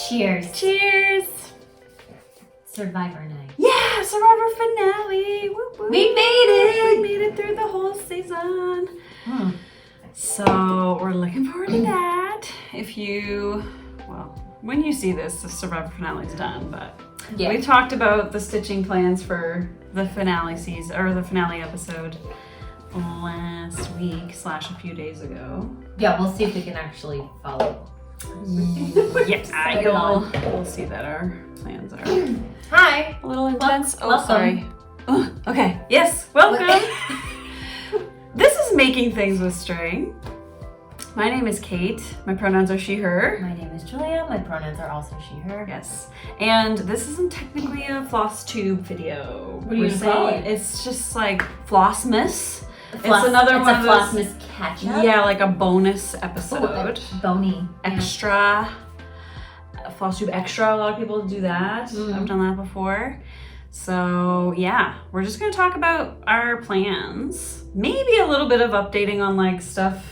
Cheers. Cheers. Survivor night. Yeah, Survivor finale. Whoop, whoop. We made it. We made it through the whole season. So we're looking forward to that. When you see this, the Survivor finale is done, but Yeah. we talked about the stitching plans for the finale season, or the finale episode last week / a few days ago. Yeah, we'll see if we can actually follow. Yeah, you'll see that our plans are Hi. a little intense. Welcome. Sorry. Okay, yes, welcome. This is Making Things with String. My name is Kate. My pronouns are she, her. My name is Julia. My pronouns are also she, her. Yes. And this isn't technically a floss tube video. What do you call it? It's just like Vlogmas. It's another one a of those. Vlogmas catch-up. Yeah, like a bonus episode. Bony. Extra. Floss tube extra. A lot of people do that. I've done that before. So yeah, we're just gonna talk about our plans. Maybe a little bit of updating on like stuff,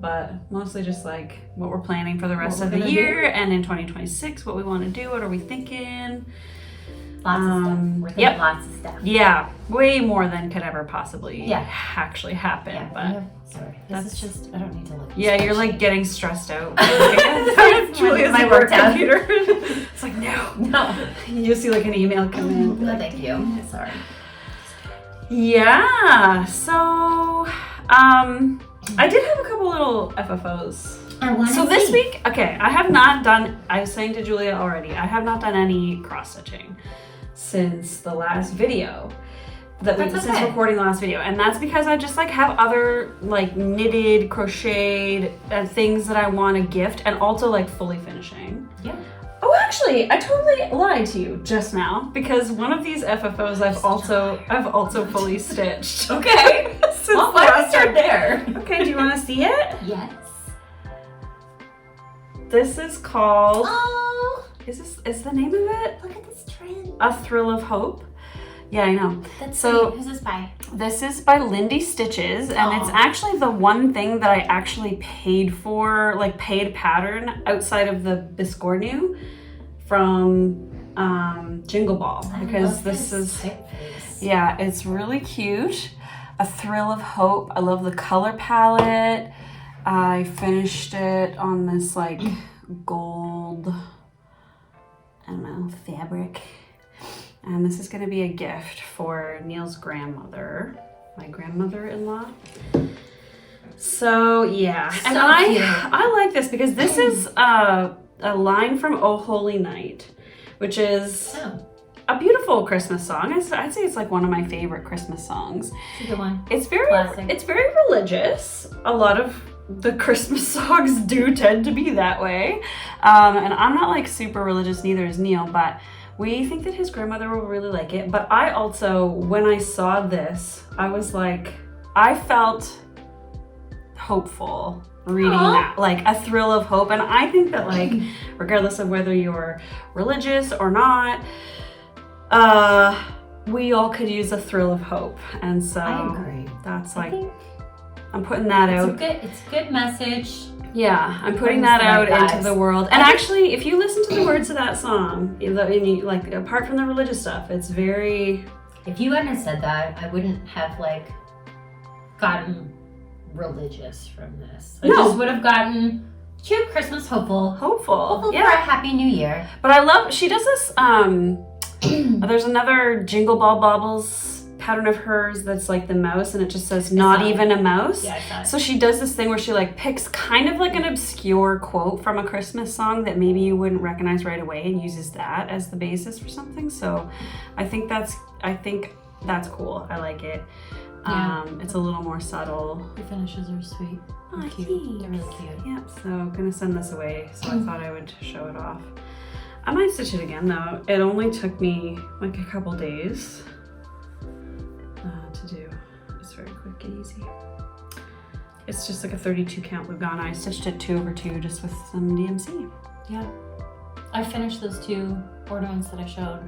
but mostly just like what we're planning for the rest of the year and in 2026, what we want to do, what are we thinking. Lots of stuff. We're thinking lots of stuff. Yeah, way more than could ever possibly actually happen. Yeah, but sorry, this is just, I don't need to look. yeah, you're like getting stressed out. Julia's my work work down. computer. It's like, no. You see like an email come in. No, thank you. Sorry. Yeah, so I did have a couple little FFOs. So this week, okay, I was saying to Julia already, I have not done any cross stitching since the last video. Since recording the last video, and that's because I just like have other like knitted, crocheted things that I want to gift, and also like fully finishing. Yeah. Oh, actually, I totally lied to you just now because one of these FFOs I've also fully stitched. Okay. Well, why don't we start there? Okay, do you want to see it? Yes. This is called. Oh. Is the name of it? Look at this trend. A Thrill of Hope. Yeah, I know. That's so. sweet. Who's this by? This is by Lindy Stitches, and it's actually the one thing that I actually paid for, like paid pattern outside of the Biscornu from Jingle Ball, because this is, yeah, it's really cute. A Thrill of Hope. I love the color palette. I finished it on this like gold, I don't know, fabric. And this is going to be a gift for Neil's grandmother, my grandmother-in-law. So yeah, and I like this because this is a line from Oh Holy Night, which is a beautiful Christmas song. I'd say it's like one of my favorite Christmas songs. It's a good one. It's very religious. A lot of the Christmas songs do tend to be that way, and I'm not like super religious, neither is Neil, but we think that his grandmother will really like it. But I also, when I saw this, I was like, I felt hopeful reading that, like a thrill of hope. And I think that like, regardless of whether you're religious or not, we all could use a thrill of hope. And so I agree. That's like, I'm putting that out. It's a good message. Yeah, I'm putting that out into the world. And actually, if you listen to the words of that song, like apart from the religious stuff, it's very... If you hadn't said that, I wouldn't have like gotten religious from this. I just would have gotten cute Christmas hopeful Hopeful for a happy new year. But I love, she does this, there's another Jingle Ball Baubles pattern of hers that's like the mouse, and it just says not even a mouse. Yeah, I saw it. So she does this thing where she like picks kind of like an obscure quote from a Christmas song that maybe you wouldn't recognize right away and uses that as the basis for something. So I think that's cool. I like it. Yeah. It's a little more subtle. The finishes are sweet. Oh, They're cute. They're really cute. Yep, so I'm gonna send this away, so I thought I would show it off. I might stitch it again though. It only took me like a couple days to do. It's very quick and easy. It's just like a 32 count Lugana. I stitched it 2/2 just with some DMC. Yeah. I finished those 2 ornaments that I showed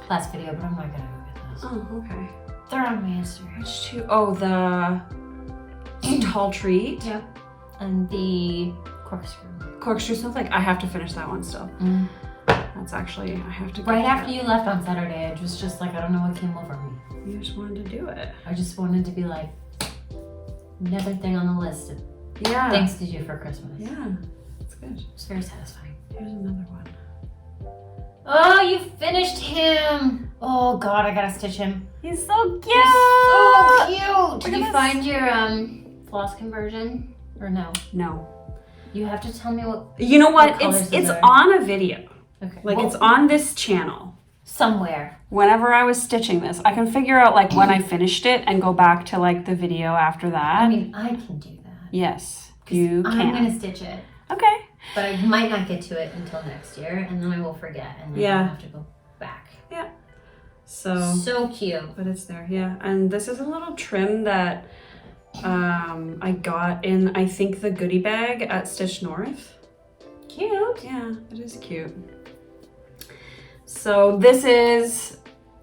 last video, but I'm not gonna go get those. Oh, okay. They're on my Instagram. Which 2? Oh, the tall treat. Yep. And the corkscrew. corkscrew snowflake. I have to finish that one still. That's actually, I have to. Right after you left on Saturday, I was just like, I don't know what came over me. You just wanted to do it. I just wanted to be like, another thing on the list of things to do for Christmas. Yeah, it's good. It's very satisfying. Here's another one. Oh, you finished him. Oh God, I gotta stitch him. He's so cute. He's so cute. Did you this. find your floss conversion or no? No. You have to tell me what. You know what? What colors It's are there? on a video. Okay. Like well, it's on this channel. somewhere. Whenever I was stitching this, I can figure out like when I finished it and go back to like the video after that. I mean, I can do that. Yes, you can. I'm gonna stitch it, Okay. but I might not get to it until next year, and then I will forget, and then I'll have to go back. Yeah. So. So cute. But it's there, yeah. And this is a little trim that I got in, I think, the goodie bag at Stitch North. Cute. Yeah, it is cute. So this is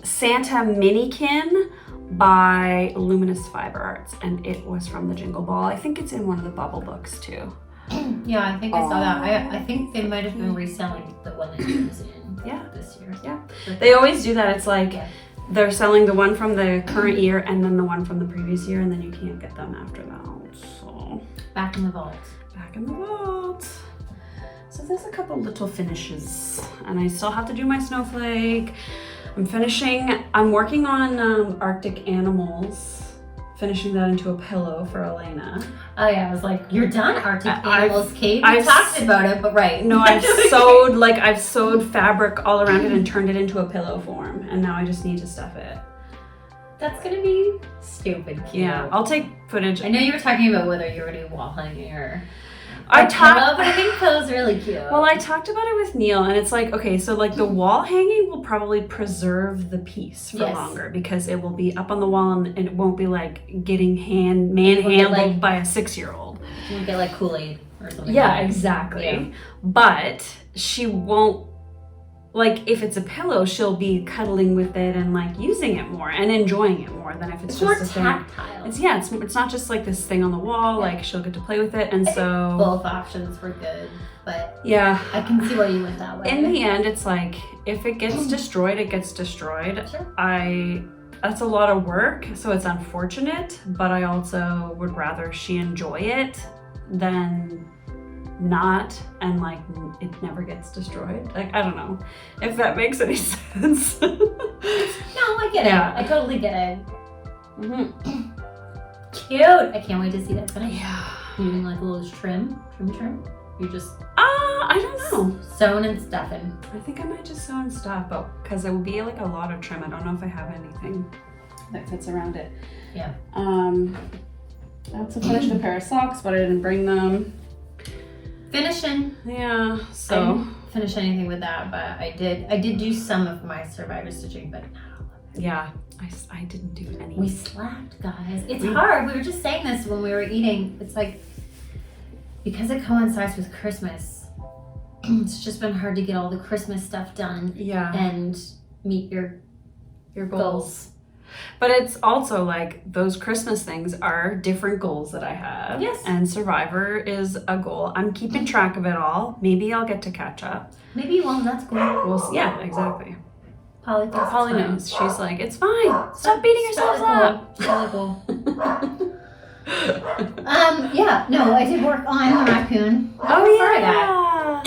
Santa Minikin by Luminous Fiber Arts, and it was from the Jingle Ball. I think it's in one of the bubble books too. Yeah, I think I saw that. I think they might have been reselling the one that she was in this year. Yeah. They always do that. It's like they're selling the one from the current year and then the one from the previous year, and then you can't get them after that. So Back in the vault. back in the vault. So there's a couple little finishes, and I still have to do my snowflake. I'm working on Arctic Animals, finishing that into a pillow for Elena. Oh yeah, I was like, you're done, Arctic Animals, Kate. We I've talked about it, but right. No, I've sewed fabric all around it and turned it into a pillow form, and now I just need to stuff it. That's gonna be stupid cute. Yeah, I'll take footage. I know you were talking about whether you were doing wall hanging or I pillow, but I think pillow's really cute. Well, I talked about it with Neil, and it's like, okay, so like the wall hanging will probably preserve the piece for longer because it will be up on the wall and it won't be like getting manhandled by a 6-year-old. You won't get like Kool-Aid or something. Yeah, exactly. Yeah. But she won't, like if it's a pillow, she'll be cuddling with it and like using it more and enjoying it more than if it's just a tactile. Thing. It's not just like this thing on the wall, like she'll get to play with it, and so both options were good, but yeah, I can see why you went that way. In the end, it's like if it gets destroyed, it gets destroyed. Sure. That's a lot of work, so it's unfortunate, but I also would rather she enjoy it than not, and like it never gets destroyed. Like I don't know if that makes any sense. No, I get it. I totally get it. Mm-hmm. Cute. I can't wait to see that finish. Yeah. You're doing like a little trim. You're just I don't know. sewing and stuffing. I think I might just sew and stuff, but because it would be like a lot of trim. I don't know if I have anything that fits around it. Yeah. I also finished a pair of socks, but I didn't bring them. Finishing. Yeah. So. I didn't finish anything with that, but I did do some of my survivor stitching, but not all of it. Yeah. I didn't do any. We slacked, guys. It's hard. We were just saying this when we were eating. It's like, because it coincides with Christmas, it's just been hard to get all the Christmas stuff done. Yeah. And meet your goals. But it's also like those Christmas things are different goals that I have. Yes. And Survivor is a goal. I'm keeping track of it all. Maybe I'll get to catch up. Maybe you won't. That's cool. Well, yeah, exactly. Polly knows. She's like, it's fine. Stop beating yourselves up. Really cool. Yeah, no, I did work on the raccoon. Oh yeah.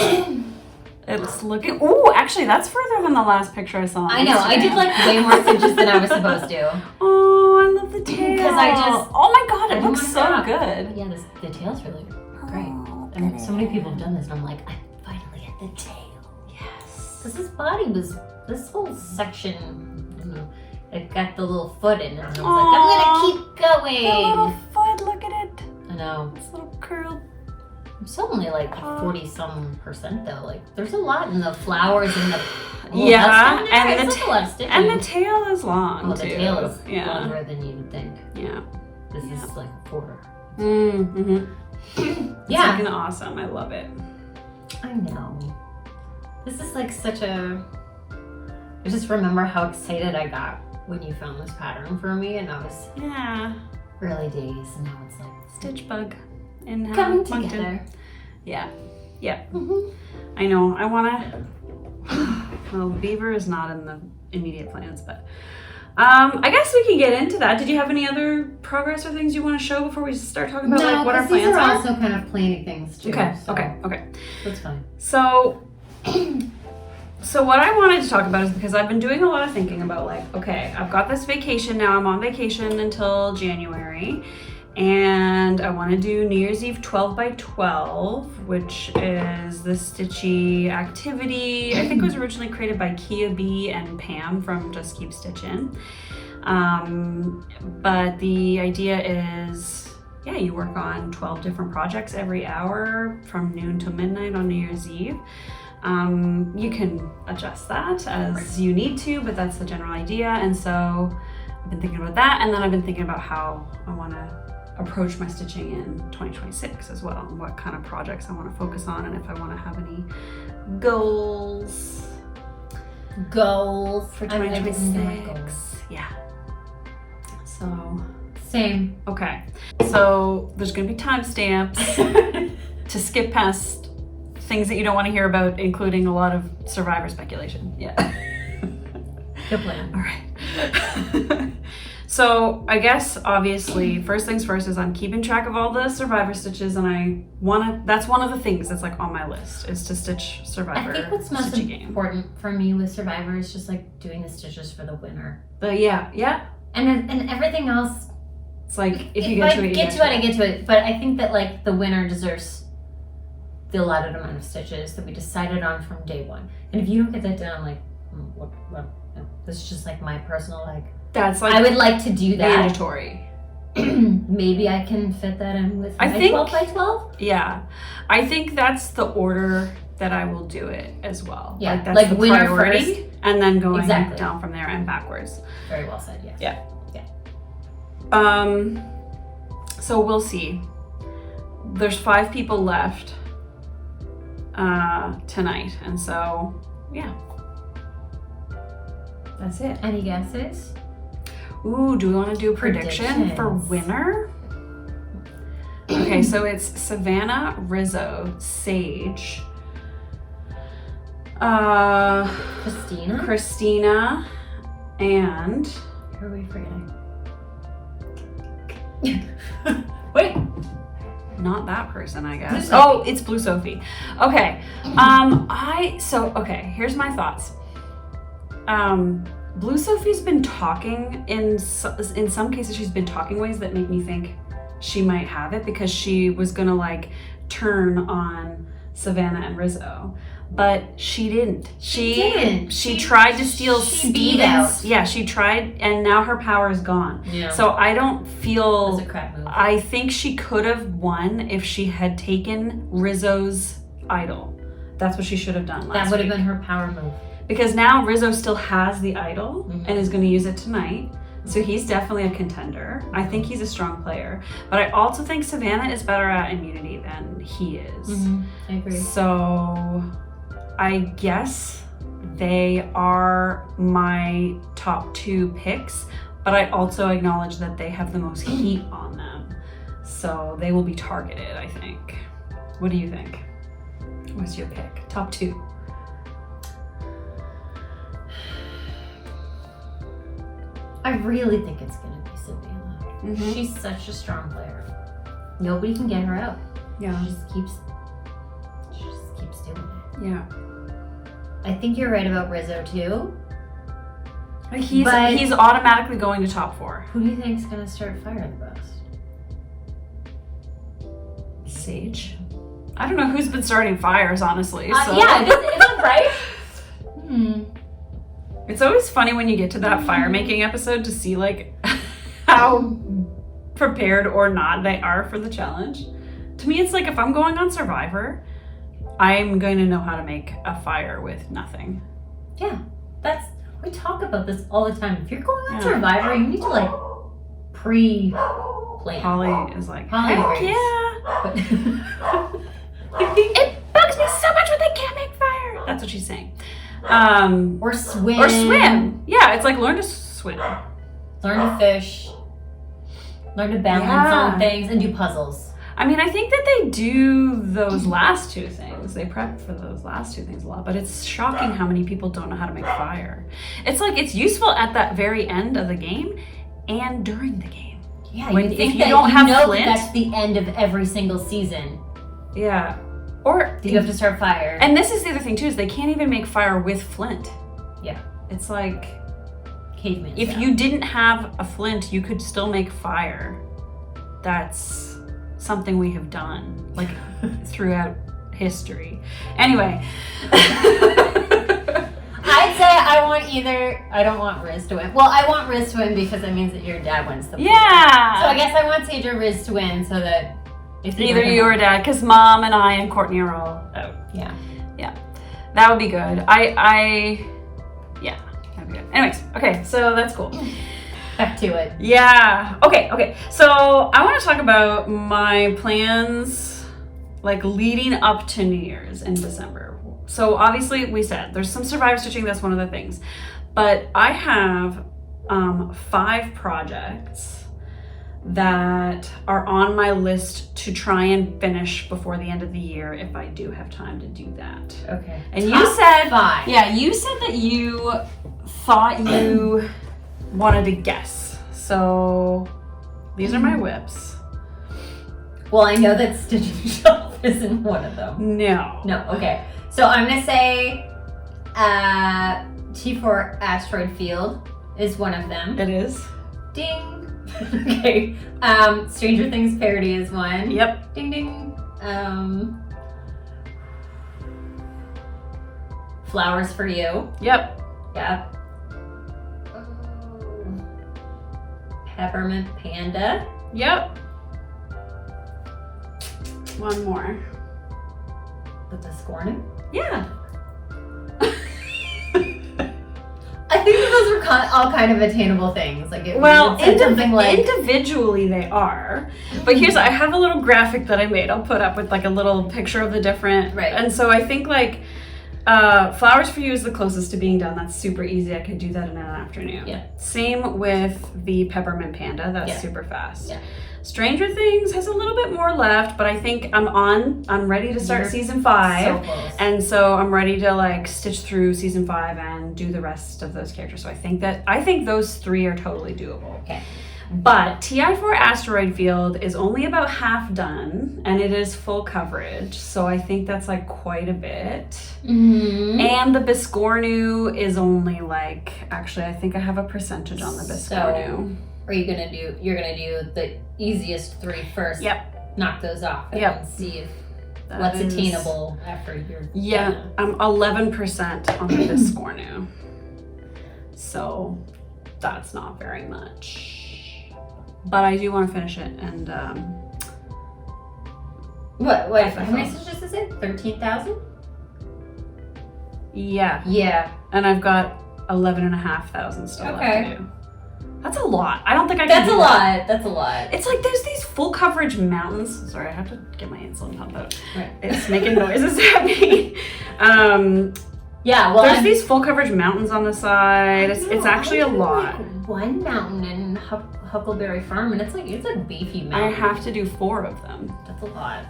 It's looking. Oh, actually, that's further than the last picture I saw. I know. I did like way more stitches than I was supposed to. Oh, I love the tail. Because I just. Oh my god, it looks so good. Yeah, the tail's really great. And so many people have done this, and I'm like, I finally get the tail. Yes. Because this whole section, you know, it got the little foot in it. And I was like, I'm gonna keep going. The little foot, look at it. I know. It's a little curl. I'm still only like 40-some% though. Like, there's a lot in the flowers and the and the tail is long too. The tail is longer than you'd think. Yeah. This is like a quarter. Mm-hmm. Yeah. It's looking awesome. I love it. I know. This is like such a. I just remember how excited I got when you found this pattern for me, and I was early days, and now it's like Stitch bug and coming together. Yeah. Yeah. I know. I want to. Well, beaver is not in the immediate plans, but I guess we can get into that. Did you have any other progress or things you want to show before we start talking about like what our plans these are are? also kind of planning things too. Okay. So Okay. that's fine. So what I wanted to talk about is because I've been doing a lot of thinking about like, okay, I've got this vacation now. I'm on vacation until January. And I want to do New Year's Eve 12 by 12, which is the Stitchy activity. I think it was originally created by Kia B and Pam from Just Keep Stitchin'. But the idea is, yeah, you work on 12 different projects every hour from noon till midnight on New Year's Eve. You can adjust that as you need to, but that's the general idea. And so I've been thinking about that, and then I've been thinking about how I want to approach my stitching in 2026 as well, and what kind of projects I want to focus on, and if I want to have any goals for 2026. Yeah. So same. Okay. So there's gonna be timestamps to skip past things that you don't want to hear about, including a lot of Survivor speculation. Yeah. Good plan. All right. So I guess obviously first things first is I'm keeping track of all the Survivor stitches, and that's one of the things that's like on my list is to stitch Survivor. I think what's most Stitchy important for me with Survivor is just like doing the stitches for the winner. But yeah. And everything else, it's like if you I get to it, I get to it. But I think that like the winner deserves the allotted amount of stitches that we decided on from day one. And if you don't get that done, I'm like, what? This is just like my personal like. That's like I would like to do that. Mandatory. Maybe I can fit that in with my 12 by 12. Yeah, I think that's the order that I will do it as well. Yeah, like that's like the winner priority, first. and then going Exactly. down from there and backwards. Very well said. Yes. Yeah. Yeah. So we'll see. There's 5 people left tonight, and so yeah, that's it. Any guesses? Ooh, do we want to do a prediction for winner? Okay, so it's Savannah, Rizzo, Sage, Christina, and who are we forgetting? Wait. Not that person, I guess. Blue Oh, it's Blue Sophie. Okay. Here's my thoughts. Blue Sophie's been talking in some cases. She's been talking ways that make me think she might have it, because she was gonna like turn on Savannah and Rizzo, but she didn't. She tried to steal speed out. Yeah, she tried, and now her power is gone. Yeah. So I don't feel. That's a crap move. I think she could have won if she had taken Rizzo's idol. That's what she should have done last That would have week. been her power move. Because now Rizzo still has the idol Mhm. and is going to use it tonight. So he's definitely a contender. I think he's a strong player. But I also think Savannah is better at immunity than he is. Mm-hmm. I agree. So I guess they are my top 2 picks. But I also acknowledge that they have the most heat on them. So they will be targeted, I think. What do you think? What's your pick? Top 2. I really think it's gonna be Savannah. Mhm. She's such a strong player. Nobody can get her out. Yeah. She just keeps doing it. Yeah. I think you're right about Rizzo too. He's automatically going to top 4. Who do you think's gonna start firing the best? Sage. I don't know who's been starting fires, honestly. So. Yeah, isn't it right? It's always funny when you get to that fire making episode to see like how prepared or not they are for the challenge. To me, it's like if I'm going on Survivor, I'm going to know how to make a fire with nothing. Yeah, we talk about this all the time. If you're going on Yeah. Survivor, you need to like pre-plan. Holly is like, Holly heck agrees. yeah. But It bugs me so much when they can't make fire. That's what she's saying. or swim. Or swim. Yeah, it's like learn to swim. Learn to fish. Learn to balance Yeah. on things and do puzzles. I mean, I think that they do those last two things. They prep for those last two things a lot, but it's shocking how many people don't know how to make fire. It's like it's useful at that very end of the game and during the game. Yeah, When, you think if you that don't you have know flint, that that's the end of every single season. yeah. Or You have to start fire. and this is the other thing too, is they can't even make fire with flint. Yeah. It's like Caveman if style. you didn't have a flint, you could still make fire. That's something we have done like throughout history. Anyway. I'd say I don't want Riz to win. Well, I want Riz to win because it means that your dad wins the point. Yeah. So I guess I want Sage or Riz to win so that if Either you or dad, because Mom and I and Courtney are all out. Yeah. Yeah. That would be good. Yeah, that'd be good. Anyways, okay, so that's cool. Back to it. Yeah. Okay. So I want to talk about my plans like leading up to New Year's in December. So obviously we said there's some survivor stitching, that's one of the things. But I have 5 projects that are on my list to try and finish before the end of the year if I do have time to do that. Okay. And you said 5. Yeah, you said that you thought you wanted to guess. So these are my whips. Well, I know that Stitching Shelf isn't one of them. No. No, okay. So I'm going to say T4 Asteroid Field is one of them. It is. Ding. Okay. Stranger Things parody is one. Yep. Ding ding. Flowers for You. Yep. Yep. Peppermint Panda. Yep. One more. With the Scorning. Yeah. I think that those are all kind of attainable things. Like it Well, it's something like individually they are. But I have a little graphic that I made. I'll put up with like a little picture of the different. Right. And so I think like Flowers for You is the closest to being done. That's super easy. I could do that in an afternoon. Yeah. Same with the Peppermint Panda. That's Yeah. super fast. Yeah. Stranger Things has a little bit more left, but I think I'm ready to start You're season 5. so close. And so I'm ready to like stitch through season 5 and do the rest of those characters. So I think those 3 are totally doable. Okay. But TI4 Asteroid Field is only about half done and it is full coverage. So I think that's like quite a bit. Mm-hmm. And the Biscornu is only like, actually I think I have a percentage on the Biscornu. You're gonna do the easiest 3 first. Yep. Knock those off and Yep. then see if That what's is- attainable after you're Yeah, done. I'm 11% on the Biscornu. So that's not very much. But I do want to finish it and What? If I How many fall. stitches is it? 13,000? yeah. Yeah. And I've got 11,500 still left Okay. to do. That's a lot. I don't think I can That's do a that. lot. That's a lot. It's like there's these full coverage mountains. Sorry, I have to get my insulin pump out. Right. It's making noises at me. Yeah, well, There's these full coverage mountains on the side. It's actually a lot. Like one mountain in Huckleberry Farm, and it's a beefy I mountain. have to do 4 of them. That's a lot.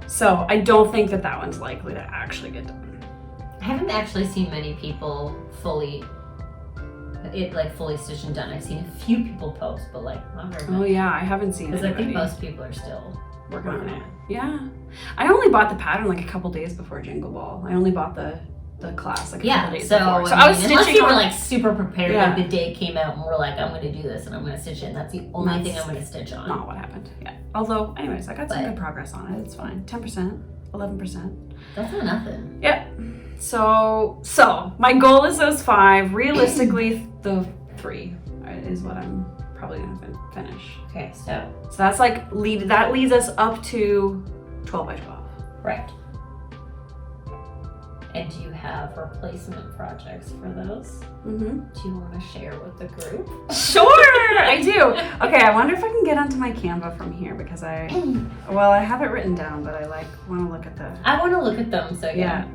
So I don't think that one's likely to actually get done. I haven't actually seen many people fully stitched and done. I've seen a few people post, but not very Oh many. yeah, I haven't seen it. Because I think most people are still working on it. Yeah. I only bought the pattern like a couple days before Jingle Ball. I only bought the class like a couple days so before. So I I was unless stitching you were on super prepared, Yeah. like the day came out and we're like, I'm gonna do this and I'm gonna stitch it, and that's the only thing I'm gonna stitch on. not what happened. Yeah. Although, anyways, I got some But- good progress on it. It's fine. 10%, 11%. That's not nothing. Yeah. So my goal is those 5. Realistically, the 3 is what I'm probably gonna finish. Okay, so So that's like that leads us up to 12 by 12. right. And do you have replacement projects for those? Mm-hmm. Do you want to share with the group? Sure, I do. Okay, I wonder if I can get onto my Canva from here because I have it written down, but I want to look at the. I want to look at them, so Yeah.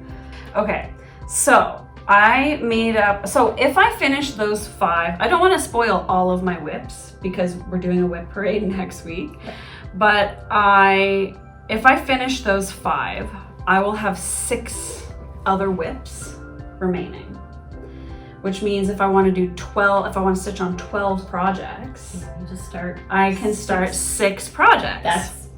Okay, so I made up. So if I finish those 5, I don't want to spoil all of my whips because we're doing a whip parade next week. But if I finish those 5, I will have 6 other whips remaining. Which means if I want to do 12, if I want to stitch on 12 projects, you just start. I can start 6 projects. That's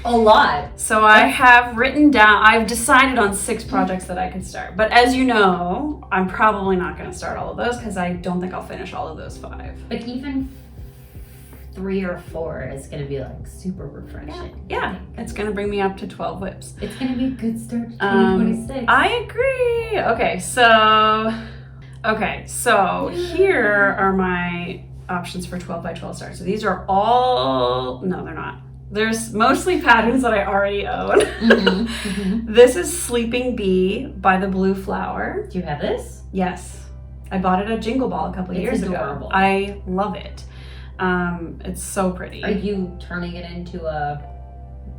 a lot. So I have written down, I've decided on 6 projects that I can start. But as you know, I'm probably not going to start all of those because I don't think I'll finish all of those 5. But even 3 or 4 is going to be like super refreshing. Yeah, it's going to bring me up to 12 whips. It's going to be a good start to 2026. I agree. Okay, so here are my options for 12 by 12 starts. So these are all, no, they're not. There's mostly patterns that I already own. This is Sleeping Bee by the Blue Flower. Do you have this? Yes. I bought it at Jingle Ball a couple of years adorable. ago. I love it. It's so pretty. Are you turning it into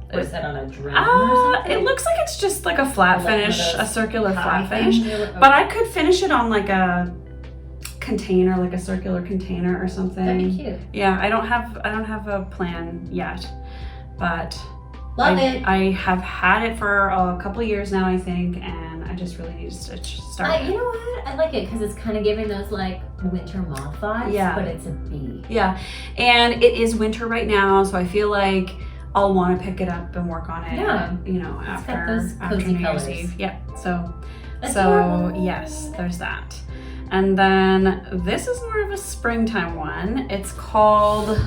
what is that, on a drum or something? It looks like it's just like a flat finish, a circular flat finish. Okay. But I could finish it on like a container, like a circular container or something. That'd be cute. Yeah, I don't have a plan yet, but Love it. I have had it for a couple of years now, I think, and I just really need to start. You know what? I like it because it's kind of giving those like winter moth vibes. Yeah. But it's a bee. Yeah, and it is winter right now, so I feel like I'll want to pick it up and work on it. Yeah. You know, It's after got those cozy New Year's colors. Eve. Yeah. So Adorable. yes, there's that. And then this is more of a springtime one. It's called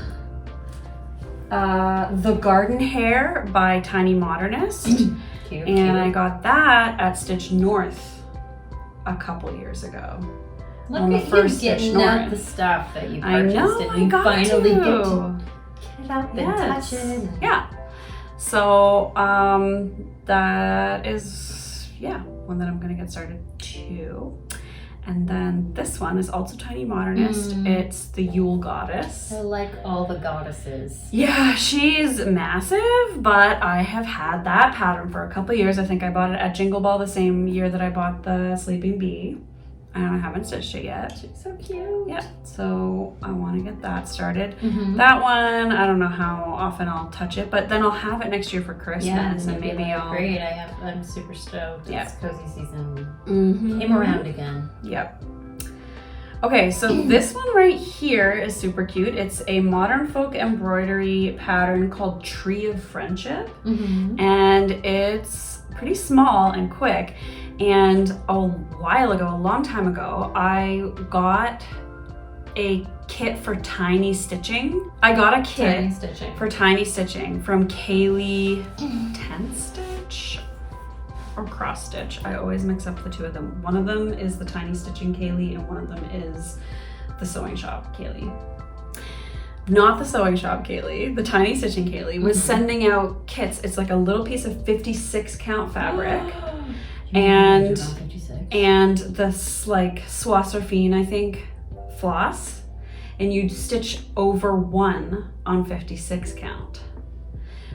The Garden Hare by Tiny Modernist. Cute. And I got that at Stitch North a couple years ago. Look on the at you first getting Stitch out North. the stuff that you I purchased, know, and I you got finally to. get it out and touch it. Yeah. So that is one that I'm gonna get started too. And then this one is also Tiny Modernist. It's the Yule Goddess. I like all the goddesses. Yeah, she's massive, but I have had that pattern for a couple of years. I think I bought it at Jingle Ball the same year that I bought the Sleeping Bee. And I haven't stitched it yet. She's so cute. Yep, so I want to get that started. Mm-hmm. That one, I don't know how often I'll touch it, but then I'll have it next year for Christmas, Yeah, and maybe I'll. Great. I'm super stoked. Yeah. It's cozy season. Mm-hmm. Came around again. Yep. Okay, so this one right here is super cute. It's a modern folk embroidery pattern called Tree of Friendship, and it's pretty small and quick. And a long time ago, I got a kit for tiny stitching. I got a kit for tiny stitching from Kaylee 10 Stitch or Cross Stitch. I always mix up the two of them. One of them is the Tiny Stitching Kaylee and one of them is the Sewing Shop Kaylee. Not the Sewing Shop Kaylee, the Tiny Stitching Kaylee was sending out kits. It's like a little piece of 56 count fabric. And this like Soisserfine, I think, floss, and you'd stitch over 1 on 56 count.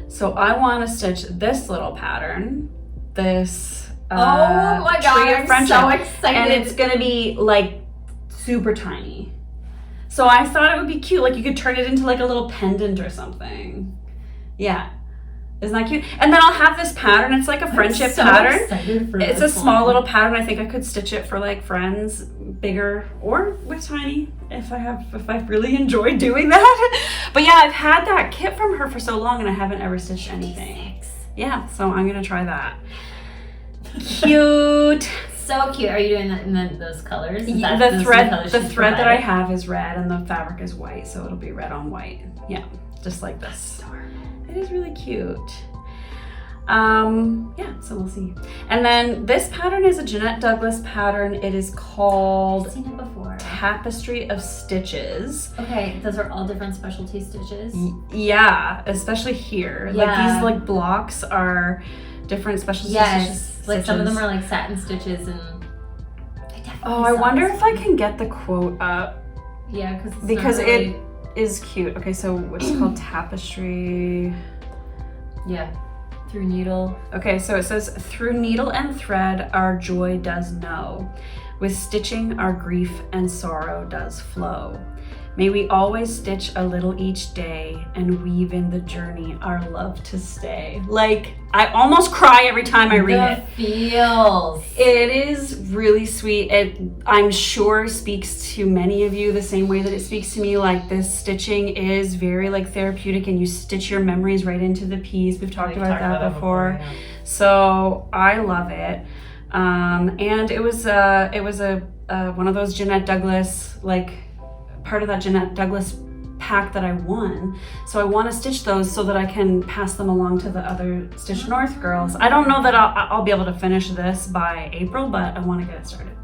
So I want to stitch this little pattern, this oh my god, Tree of I'm Friendship, so excited. and it's gonna be like super tiny. So I thought it would be cute, like you could turn it into like a little pendant or something. Yeah. Isn't that cute? And then I'll have this pattern. It's like a friendship pattern. It's a small little pattern. I think I could stitch it for like friends, bigger or with tiny if I really enjoy doing that. But yeah, I've had that kit from her for so long and I haven't ever stitched anything. Yeah, so I'm gonna try that. Cute. So cute. Are you doing that in those colors? The thread that I have is red and the fabric is white, so it'll be red on white. Yeah, just like this. It is really cute. Yeah, so we'll see. And then this pattern is a Jeanette Douglas pattern. It is called I've seen it before. Tapestry of Stitches. Okay, those are all different specialty stitches. Yeah, especially here. Yeah. Like these like blocks are different specialty stitches. Like some of them are like satin stitches and I wonder if I can get the quote up. Yeah, because it is cute. Okay, so what's it called? Tapestry. Yeah. Through needle. Okay, so it says, through needle and thread our joy does know. With stitching our grief and sorrow does flow. May we always stitch a little each day and weave in the journey our love to stay. Like, I almost cry every time I read it. Feels. It is really sweet. It, I'm sure, speaks to many of you the same way that it speaks to me. Like, this stitching is very like therapeutic, and you stitch your memories right into the piece. We've talked about that before. Yeah. So I love it. And it was one of those Jeanette Douglas, like part of that Jeanette Douglas pack that I won. So I want to stitch those so that I can pass them along to the other Stitch North girls. I don't know that I'll be able to finish this by April, but I want to get it started.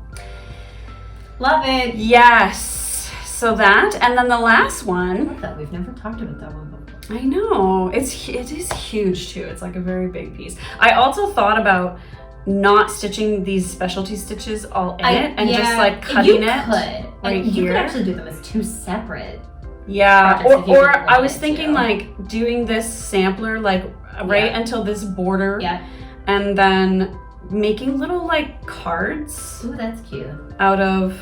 Love it. Yes. So that, and then the last I one. love that. We've never talked about that one before. I know. It is huge too. It's like a very big piece. I also thought about not stitching these specialty stitches all in it and just like cutting it right you here. could actually do them as two separate. Yeah, projects if you or really I was wanted thinking to. like doing this sampler like right until this border, Yeah. and then making little like cards Ooh, that's cute. out of,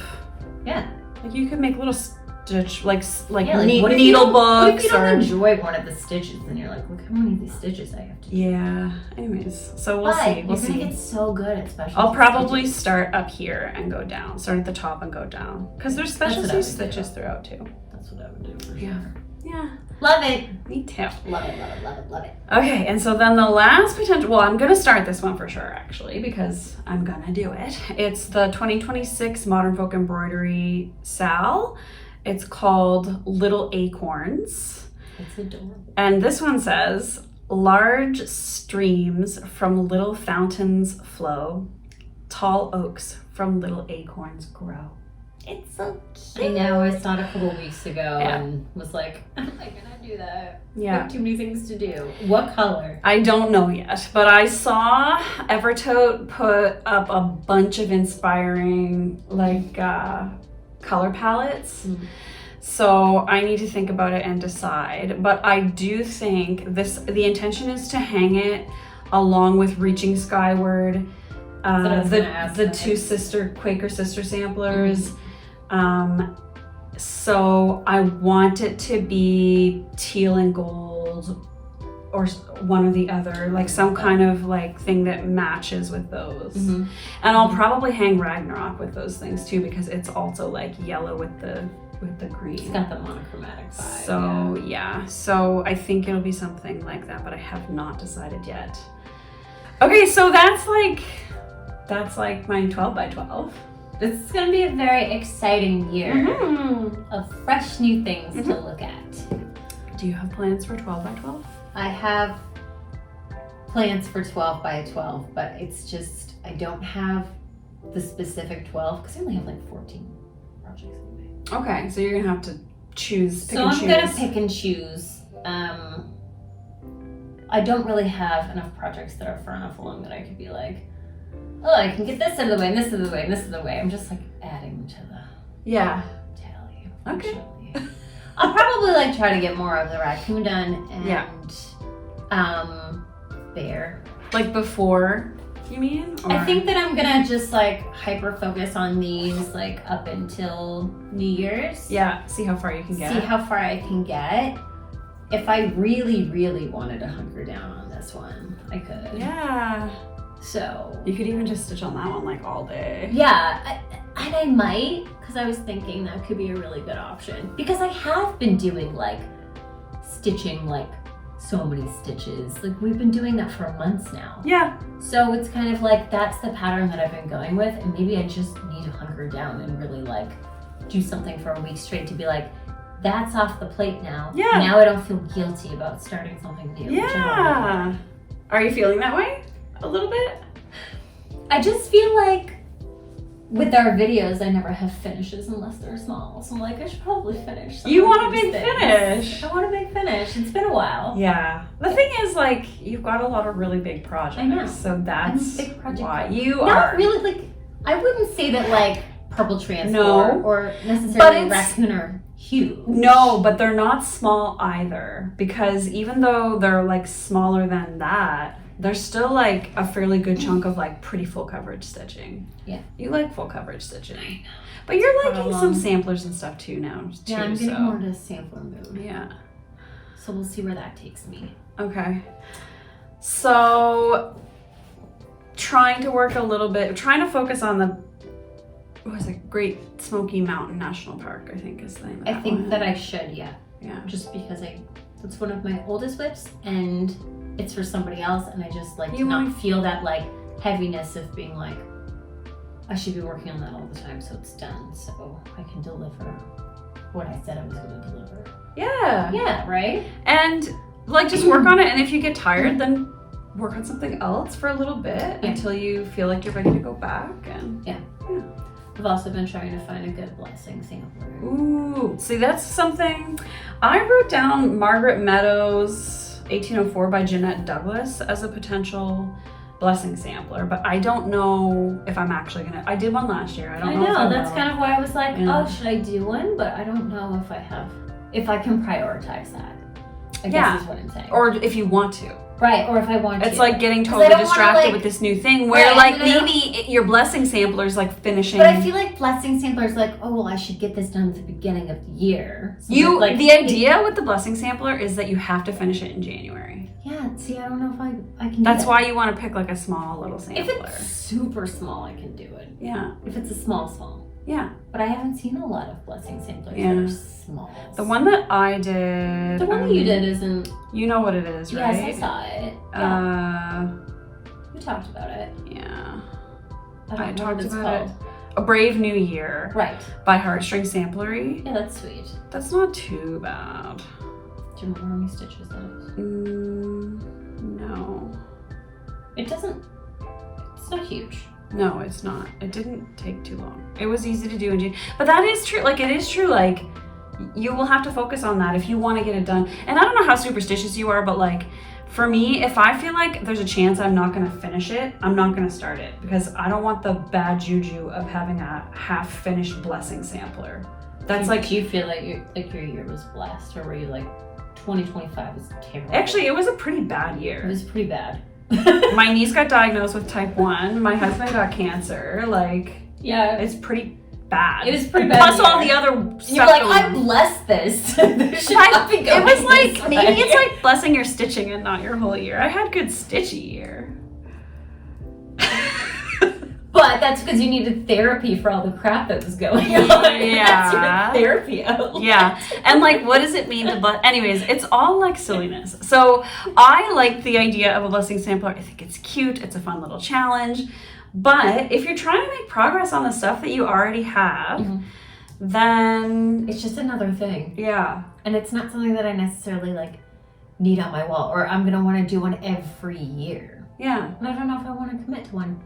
Yeah. like you could make little stitch like Yeah, like, what if needle you don't- What if books you don't or enjoy one of the stitches and you're like, look how many of these stitches I have to do. yeah. Anyways, so we'll see. We'll You're gonna see. get so good at specialty I'll probably stitches. start up here and go down. Start at the top and go down. Because there's That's what I specialty would stitches do. throughout too. That's what I would do for Yeah. sure. Yeah, Love it. me too. Love it, love it, love it, love it. Okay, and so then the last potential, well, I'm gonna start this one for sure actually, because I'm gonna do it. It's the 2026 Modern Folk Embroidery Sal. It's called Little Acorns. It's adorable. And this one says, large streams from little fountains flow, tall oaks from little acorns grow. It's so cute. I know, I saw it a couple weeks ago Yeah. and was like, am I gonna do that? I Yeah. have too many things to do. What color? I don't know yet, but I saw Evertote put up a bunch of inspiring like color palettes. Mm. So I need to think about it and decide. But I do think the intention is to hang it along with Reaching Skyward, That's what I was gonna ask the about. two Quaker sister samplers. So I want it to be teal and gold, or one or the other, like some kind of like thing that matches with those. Mm-hmm. And I'll probably hang Ragnarok with those things too, because it's also like yellow with the green. It's got the monochromatic vibe. So yeah, so I think it'll be something like that, but I have not decided yet. Okay, so that's like my 12 by 12. This is gonna be a very exciting year Mm-hmm. of fresh new things to look at. Do you have plans for 12 by 12? I have plans for 12 by 12, but it's just, I don't have the specific 12 because I only have like 14 projects anyway. Okay, so you're gonna have to choose. So I'm gonna pick and choose. I don't really have enough projects that are far enough along that I could be like, oh, I can get this out of the way, and this out of the way, and this out of the way. I'm just like adding to the Yeah. tally. Okay. Unfortunately. I'll probably like try to get more of the raccoon done and bear. Like before, you mean? Or... I think that I'm gonna just like hyper focus on these like up until New Year's. Yeah, see how far you can get. See how far I can get. If I really, really wanted to hunker down on this one, I could. Yeah. So. You could even just stitch on that one like all day. Yeah, and I might, because I was thinking that could be a really good option. Because I have been doing like stitching like so many stitches. Like we've been doing that for months now. Yeah. So it's kind of like that's the pattern that I've been going with, and maybe I just need to hunker down and really like do something for a week straight to be like, that's off the plate now. Yeah. Now I don't feel guilty about starting something new. which I've already done. Are you feeling that way? A little bit? I just feel like with our videos, I never have finishes unless they're small. So I'm like, I should probably finish. some You of want a these big things. finish. I want a big finish. It's been a while. Yeah. The thing is, like, you've got a lot of really big projects. I know. So that's I'm a big project why girl. you Not are. really, like, I wouldn't say that, like, Purple Transport No. or But necessarily it's- Raccoon are huge. No, but they're not small either. Because even though they're, like, smaller than that, there's still like a fairly good chunk of like pretty full coverage stitching. Yeah. You like full coverage stitching. But you're liking some samplers and stuff too now. Yeah, I'm getting more into sampler mode. Yeah. So we'll see where that takes me. Okay. So trying to focus on the, what was it, Great Smoky Mountain National Park, I think is the name of that I think one. that I should, yeah. Yeah. Just because that's one of my oldest whips and it's for somebody else and I just like to not feel that like heaviness of being like, I should be working on that all the time so it's done so I can deliver what I said I was going to deliver. Yeah. Yeah, right? And like just work on it, and if you get tired, then work on something else for a little bit until you feel like you're ready to go back. And yeah. I've also been trying to find a good blessing sampler. Ooh, see, that's something I wrote down. Margaret Meadows 1804 by Jeanette Douglas as a potential blessing sampler, but I don't know if I'm actually gonna. I did one last year. I don't know. That's kind of why I was like, oh, should I do one? But I don't know if I can prioritize that. I guess is what I'm saying. Or if you want to. Right, or if I want to. It's like getting totally distracted with this new thing where like maybe your blessing sampler is like finishing. But I feel like blessing sampler is like, oh, well, I should get this done at the beginning of the year. So the idea with the blessing sampler is that you have to finish it in January. Yeah, see, I don't know if I can do That's why you want to pick like a small little sampler. If it's super small, I can do it. Yeah. If it's a small. Yeah. But I haven't seen a lot of blessing samplers that are small. The one that I did. The one that you did isn't. You know what it is, right? Yes, I saw it. Yeah. We talked about it. Yeah. I talked about it. A Brave New Year. Right. By Heartstring Samplery. Yeah, that's sweet. That's not too bad. Do you remember how many stitches that is? No. It's not huge. No, it's not. It didn't take too long. It was easy to do in June. But that is true. Like, it is true. Like, you will have to focus on that if you want to get it done. And I don't know how superstitious you are, but like, for me, if I feel like there's a chance I'm not going to finish it, I'm not going to start it because I don't want the bad juju of having a half-finished blessing sampler. That's do you feel like your year was blessed, or were you like 2025 was terrible? Actually, it was a pretty bad year. It was pretty bad. My niece got diagnosed with type 1. My husband got cancer. Like, yeah, it's pretty bad. It was pretty bad. Plus all the other stuff. You're like, I blessed this. There should not be going it was like, this way. maybe it's like blessing your stitching and not your whole year. I had good stitchy year. But that's because you needed therapy for all the crap that was going on. Yeah. That's your therapy outlet. Yeah. And like, what does it mean to bless? Anyways, it's all like silliness. So I like the idea of a blessing sampler. I think it's cute. It's a fun little challenge. But if you're trying to make progress on the stuff that you already have, then it's just another thing. Yeah. And it's not something that I necessarily like need on my wall, or I'm gonna want to do one every year. Yeah. And I don't know if I want to commit to one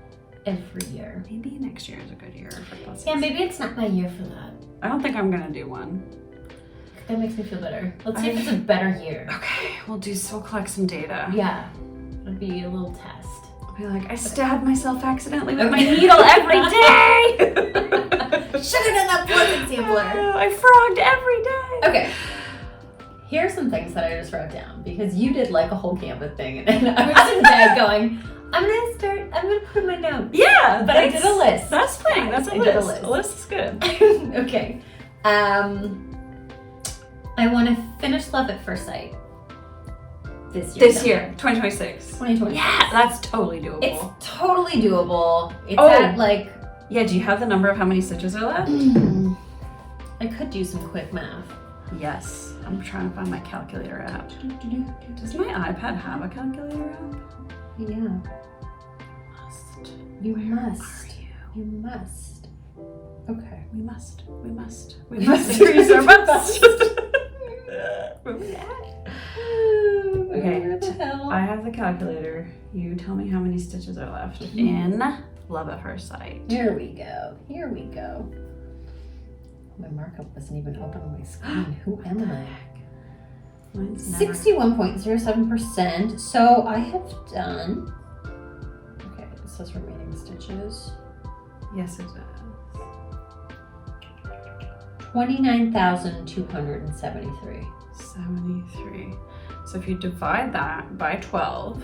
every year. Maybe next year is a good year for blessings. Yeah, maybe it's not my year for that. I don't think I'm gonna do one. That makes me feel better. Let's see if it's a better year. Okay, we'll collect some data. Yeah, it'll be a little test. I'll be like, I stabbed myself accidentally with my needle every day. Should have done that blessing sampler. I frogged every day. Okay. Here's some things that I just wrote down because you did like a whole Canva thing, and I was in bed going, I'm gonna put in my notes. Yeah, but I did a list. That's fine. That's a list. A list is good. Okay. I want to finish Love at First Sight this year. 2026. 2026. Yeah, that's totally doable. It's totally doable. It's at like. Yeah. Do you have the number of how many stitches are left? I could do some quick math. Yes. I'm trying to find my calculator app. Does my iPad have a calculator app? Yeah. You must. Okay. We must use our must. Okay. Where the hell? I have the calculator. You tell me how many stitches are left in Love at First Sight. Here we go. My markup wasn't even open on my screen. Who am I? 61.07%. So I have done. Okay, it says remaining stitches. Yes, it does. 29,273. 73. So if you divide that by 12,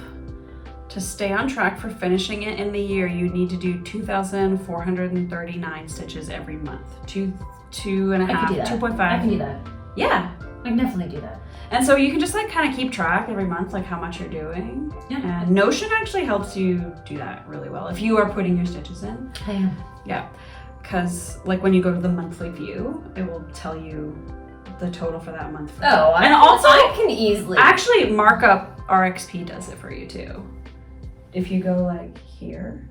to stay on track for finishing it in the year, you need to do 2,439 stitches every month. Two and a half, 2.5. I can do that. Yeah. I can definitely do that. And so you can just like kind of keep track every month, like how much you're doing. Yeah. And Notion actually helps you do that really well if you are putting your stitches in. I am. Yeah. Because like when you go to the monthly view, it will tell you the total for that month. And also I can easily. Actually, Markup RXP does it for you too. If you go like here.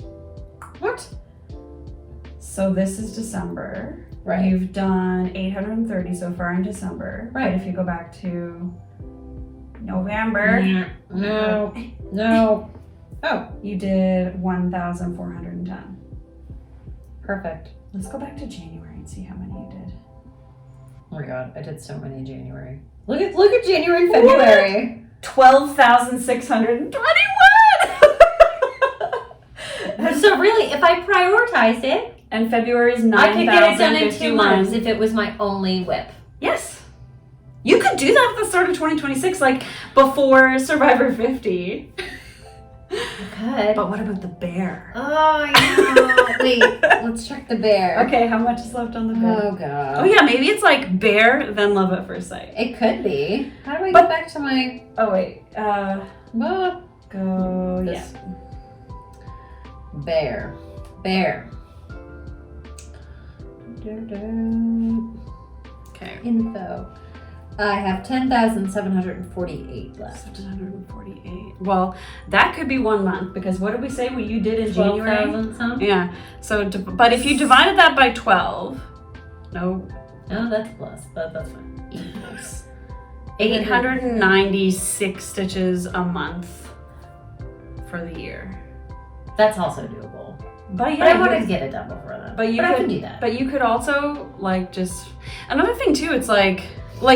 What? So this is December. Right. You've done 830 so far in December. Right. But if you go back to November. No. Oh. You did 1,410. Perfect. Let's go back to January and see how many you did. Oh my god, I did so many in January. Look at January and February. 12,621. So really, if I prioritized it, And February is I could get it done in 2 months 9,051. if it was my only whip. Yes. You could do that at the start of 2026, like before Survivor 50. Good. But what about the bear? Oh, I know. Wait, let's check the bear. Okay, how much is left on the bear? Oh god. Oh yeah, maybe it's like bear, then love at first sight. It could be. How do I But- get back to my? Oh wait, Oh, go, this. yeah. Bear. Okay. Info. I have 10,748 left. 748. Well, that could be 1 month because what did we say what you did in January? 12,000 some? Yeah. So, but if you divided that by 12, no, That's plus, but that's fine. Equals 896 stitches a month for the year. That's also doable. But But I wanted to get it done before then. But you I could can do that. But you could also like just another thing too. It's like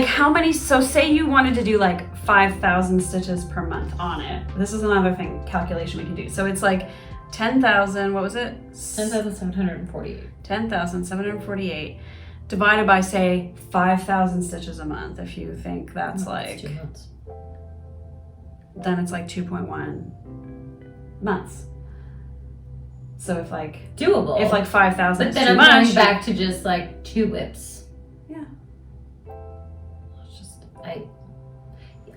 how many? So say you wanted to do like 5,000 stitches per month on it. This is another thing calculation we can do. So it's like 10,000. What was it? 10,748. 10,748 divided by say 5,000 stitches a month. If you think that's That's 2 months. then it's like 2.1 months. So if like Doable. 5,000 But is then too I'm much, going back to just like 2 whips. Yeah. It's just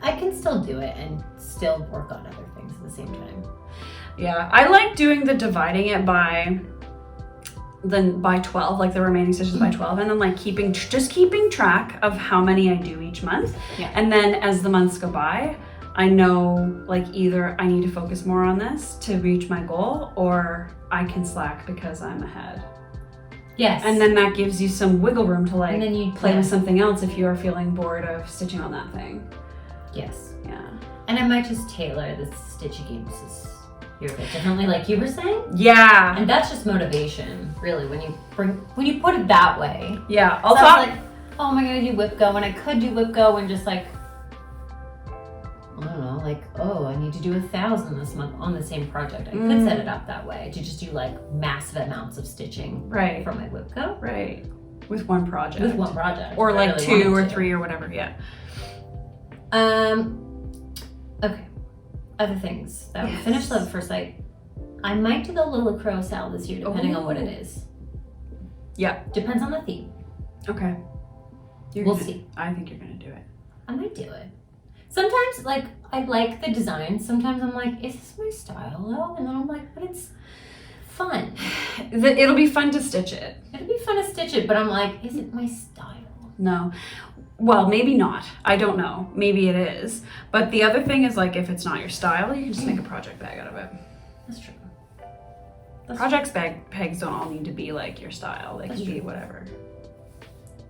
I can still do it and still work on other things at the same time. Yeah, I like doing the dividing it by 12, like the remaining stitches by 12, and then like keeping track of how many I do each month. Yeah. And then as the months go by, I know like either I need to focus more on this to reach my goal or I can slack because I'm ahead. Yes. And then that gives you some wiggle room to like And then you play with something else if you are feeling bored of stitching on that thing. Yes. Yeah. And I might just tailor the Stitchy games here a bit differently, like you were saying. Yeah. And that's just motivation, really, when you put it that way. Yeah. I'll talk like, oh, am I gonna do whip go? And I could do whip go and just like, I don't know, like, oh, I need to do 1,000 this month on the same project. I could set it up that way to just do like massive amounts of stitching Right. for my whip go. Right. With one project. With one project. Or if I like really 2 or wanted to. 3 or whatever, yeah. Okay. Other things that we finished Love at First Sight. I might do the Lila Crow Sal this year, depending on what it is. Yeah. Depends on the theme. Okay. We'll see. I think you're gonna do it. I might do it. Sometimes, like, I like the design. Sometimes I'm like, is this my style though? And then I'm like, but it's fun. It'll be fun to stitch it. It'll be fun to stitch it, but I'm like, is it my style? No. Well, maybe not. I don't know. Maybe it is. But the other thing is like if it's not your style, you can just make a project bag out of it. That's true. Project pegs don't all need to be like your style. They can be whatever.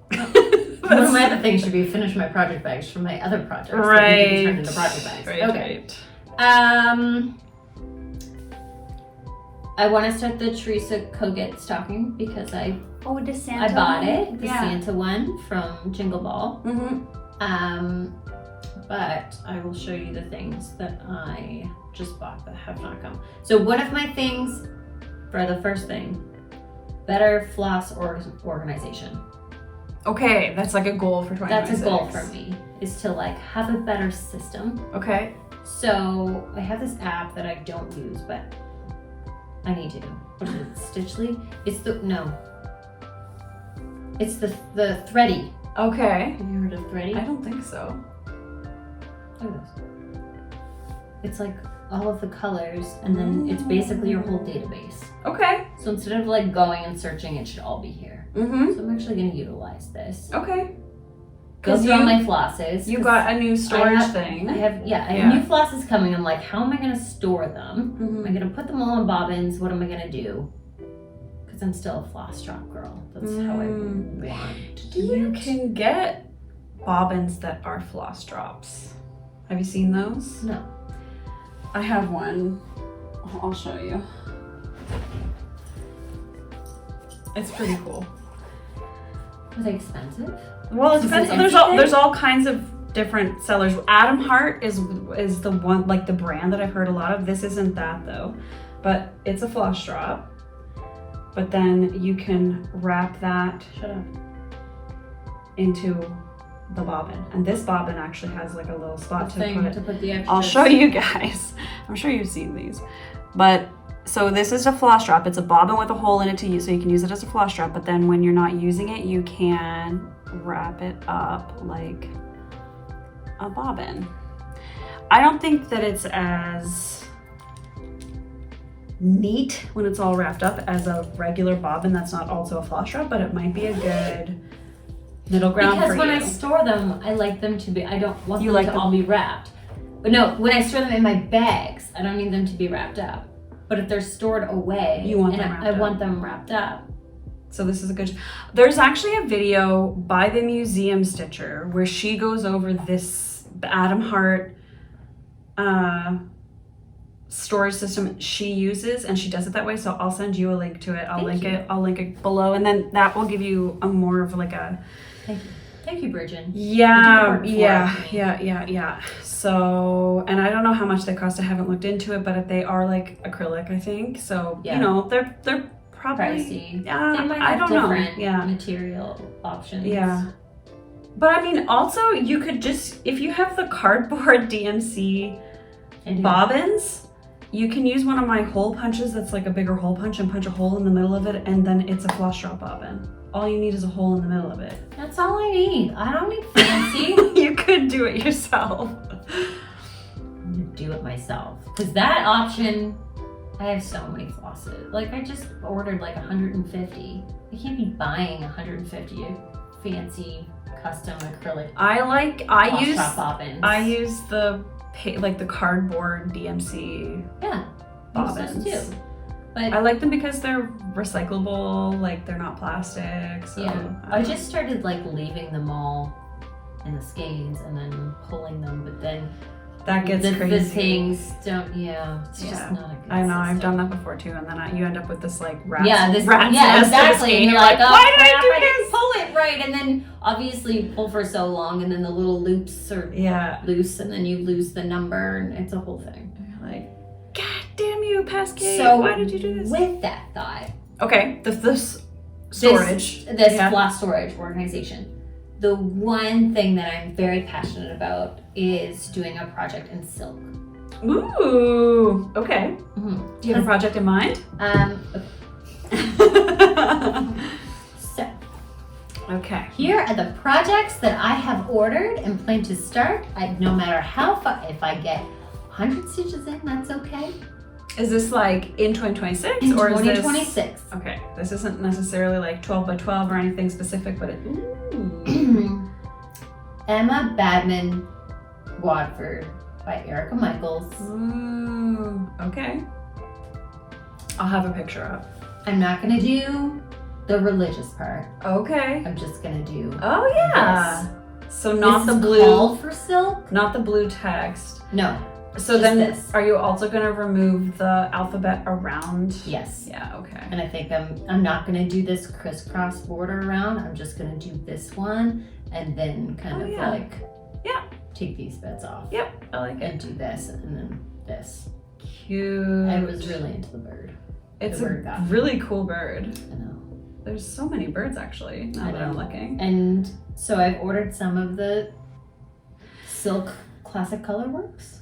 One of my other things should be finish my project bags from my other projects. Right. That need to be turned into project bags. Right, Okay. right. I want to start the Teresa Koget stocking because I The Santa. I bought it, the Yeah. Santa one from Jingle Ball. Mm-hmm. But I will show you the things that I just bought that have not come. So one of my things for the first thing, better floss organization. Okay, that's like a goal for 2026. That's a goal for me, is to like have a better system. Okay. So I have this app that I don't use, but I need to. What is it? Stitchly? It's the Thready. Okay. Have you heard of Thready? I don't think so. Look at this. It's like all of the colors, and then it's basically your whole database. Okay. So instead of like going and searching, it should all be here. Mm-hmm. So I'm actually going to utilize this. Okay. Go through all my flosses. You got a new storage thing. I have new flosses coming. I'm like, how am I going to store them? Mm-hmm. Am I going to put them all in bobbins? What am I going to do? Because I'm still a floss drop girl. That's how I want to do You it. can get bobbins that are floss drops. Have you seen those? No. I have one. I'll show you. It's pretty cool. Are they expensive? Well, it Is it depends. There's all kinds of different sellers. Adam Hart is the one, like the brand that I've heard a lot of. This isn't that though, but it's a floss drop. But then you can wrap that into the bobbin, and this bobbin actually has like a little spot to put the extras. I'll show you guys. I'm sure you've seen these, but so this is a floss drop. It's a bobbin with a hole in it to use, so you can use it as a floss drop. But then when you're not using it, you can wrap it up like a bobbin. I don't think that it's as neat when it's all wrapped up as a regular bobbin that's not also a floss drop, but it might be a good middle ground because for when you. I store them, I like them to be, I don't want You them like to them- all be wrapped. But no, when I store them in my bags, I don't need them to be wrapped up. But if they're stored away, You want and them wrapped I up. want them wrapped up. So this is a good, there's actually a video by the museum stitcher where she goes over this Adam Hart storage system she uses, and she does it that way. So I'll send you a link to it. I'll link it below, and then that will give you a more of like a Thank you, Bridget. yeah. You So, and I don't know how much they cost. I haven't looked into it, but they are like acrylic, I think. So Yeah. you know, they're probably Pricey. Yeah, They might I have don't know. different Yeah. material options. Yeah. But I mean, also you could just, if you have the cardboard DMC bobbins, you can use one of my hole punches that's like a bigger hole punch and punch a hole in the middle of it, and then it's a floss drop bobbin. All you need is a hole in the middle of it. That's all I need. I don't need fancy. You could do it yourself. I'm gonna do it myself. Because that option, I have so many flosses. Like I just ordered like 150. I can't be buying 150 fancy custom acrylic I floss drop bobbins. use the cardboard DMC Yeah, bobbins. those too. But I like them because they're recyclable, like they're not plastic. So yeah, I just started like leaving them all in the skeins and then pulling them, but then that gets crazy. The things don't. Yeah, it's just Yeah. not a good I know, I've system. done that before too, and then you end up with this like rat's Rat's nest exactly. skein. And you're Like, like, oh, why did crap, I do I didn't this? pull it right, and then obviously you pull for so long, and then the little loops are Yeah, loose, and then you lose the number, and it's a whole thing. you're like, God damn you, Pascal! So Why did you do this? with that thought, Okay, this storage. this Yeah. floss storage organization. The one thing that I'm very passionate about is doing a project in silk. Ooh, okay. Mm-hmm. Do you have a project in mind? So Okay. here are the projects that I have ordered and plan to start. No matter how far, if I get 100 stitches in, that's okay. Is this like in 2026 In or is this 2026. Okay, this isn't necessarily like 12 by 12 or anything specific, but ooh. Emma Badman Wadford by Erica Michaels. Ooh, okay. I'll have a picture up. I'm not gonna do the religious part. Okay. I'm just gonna do Oh yeah. So not this the is blue, called for silk. not the blue text. No. So Just then, this. are you also gonna remove the alphabet around? Yes. Yeah. Okay. And I think I'm not gonna do this crisscross border around. I'm just gonna do this one and then kind of yeah. like Yeah. take these bits off. Yep. I like it. And do this and then this. Cute. I was really into the bird. It's the bird a got me. really cool bird. I know. There's so many birds actually. Now I that I'm know. looking. And so I've ordered some of the silk classic color works.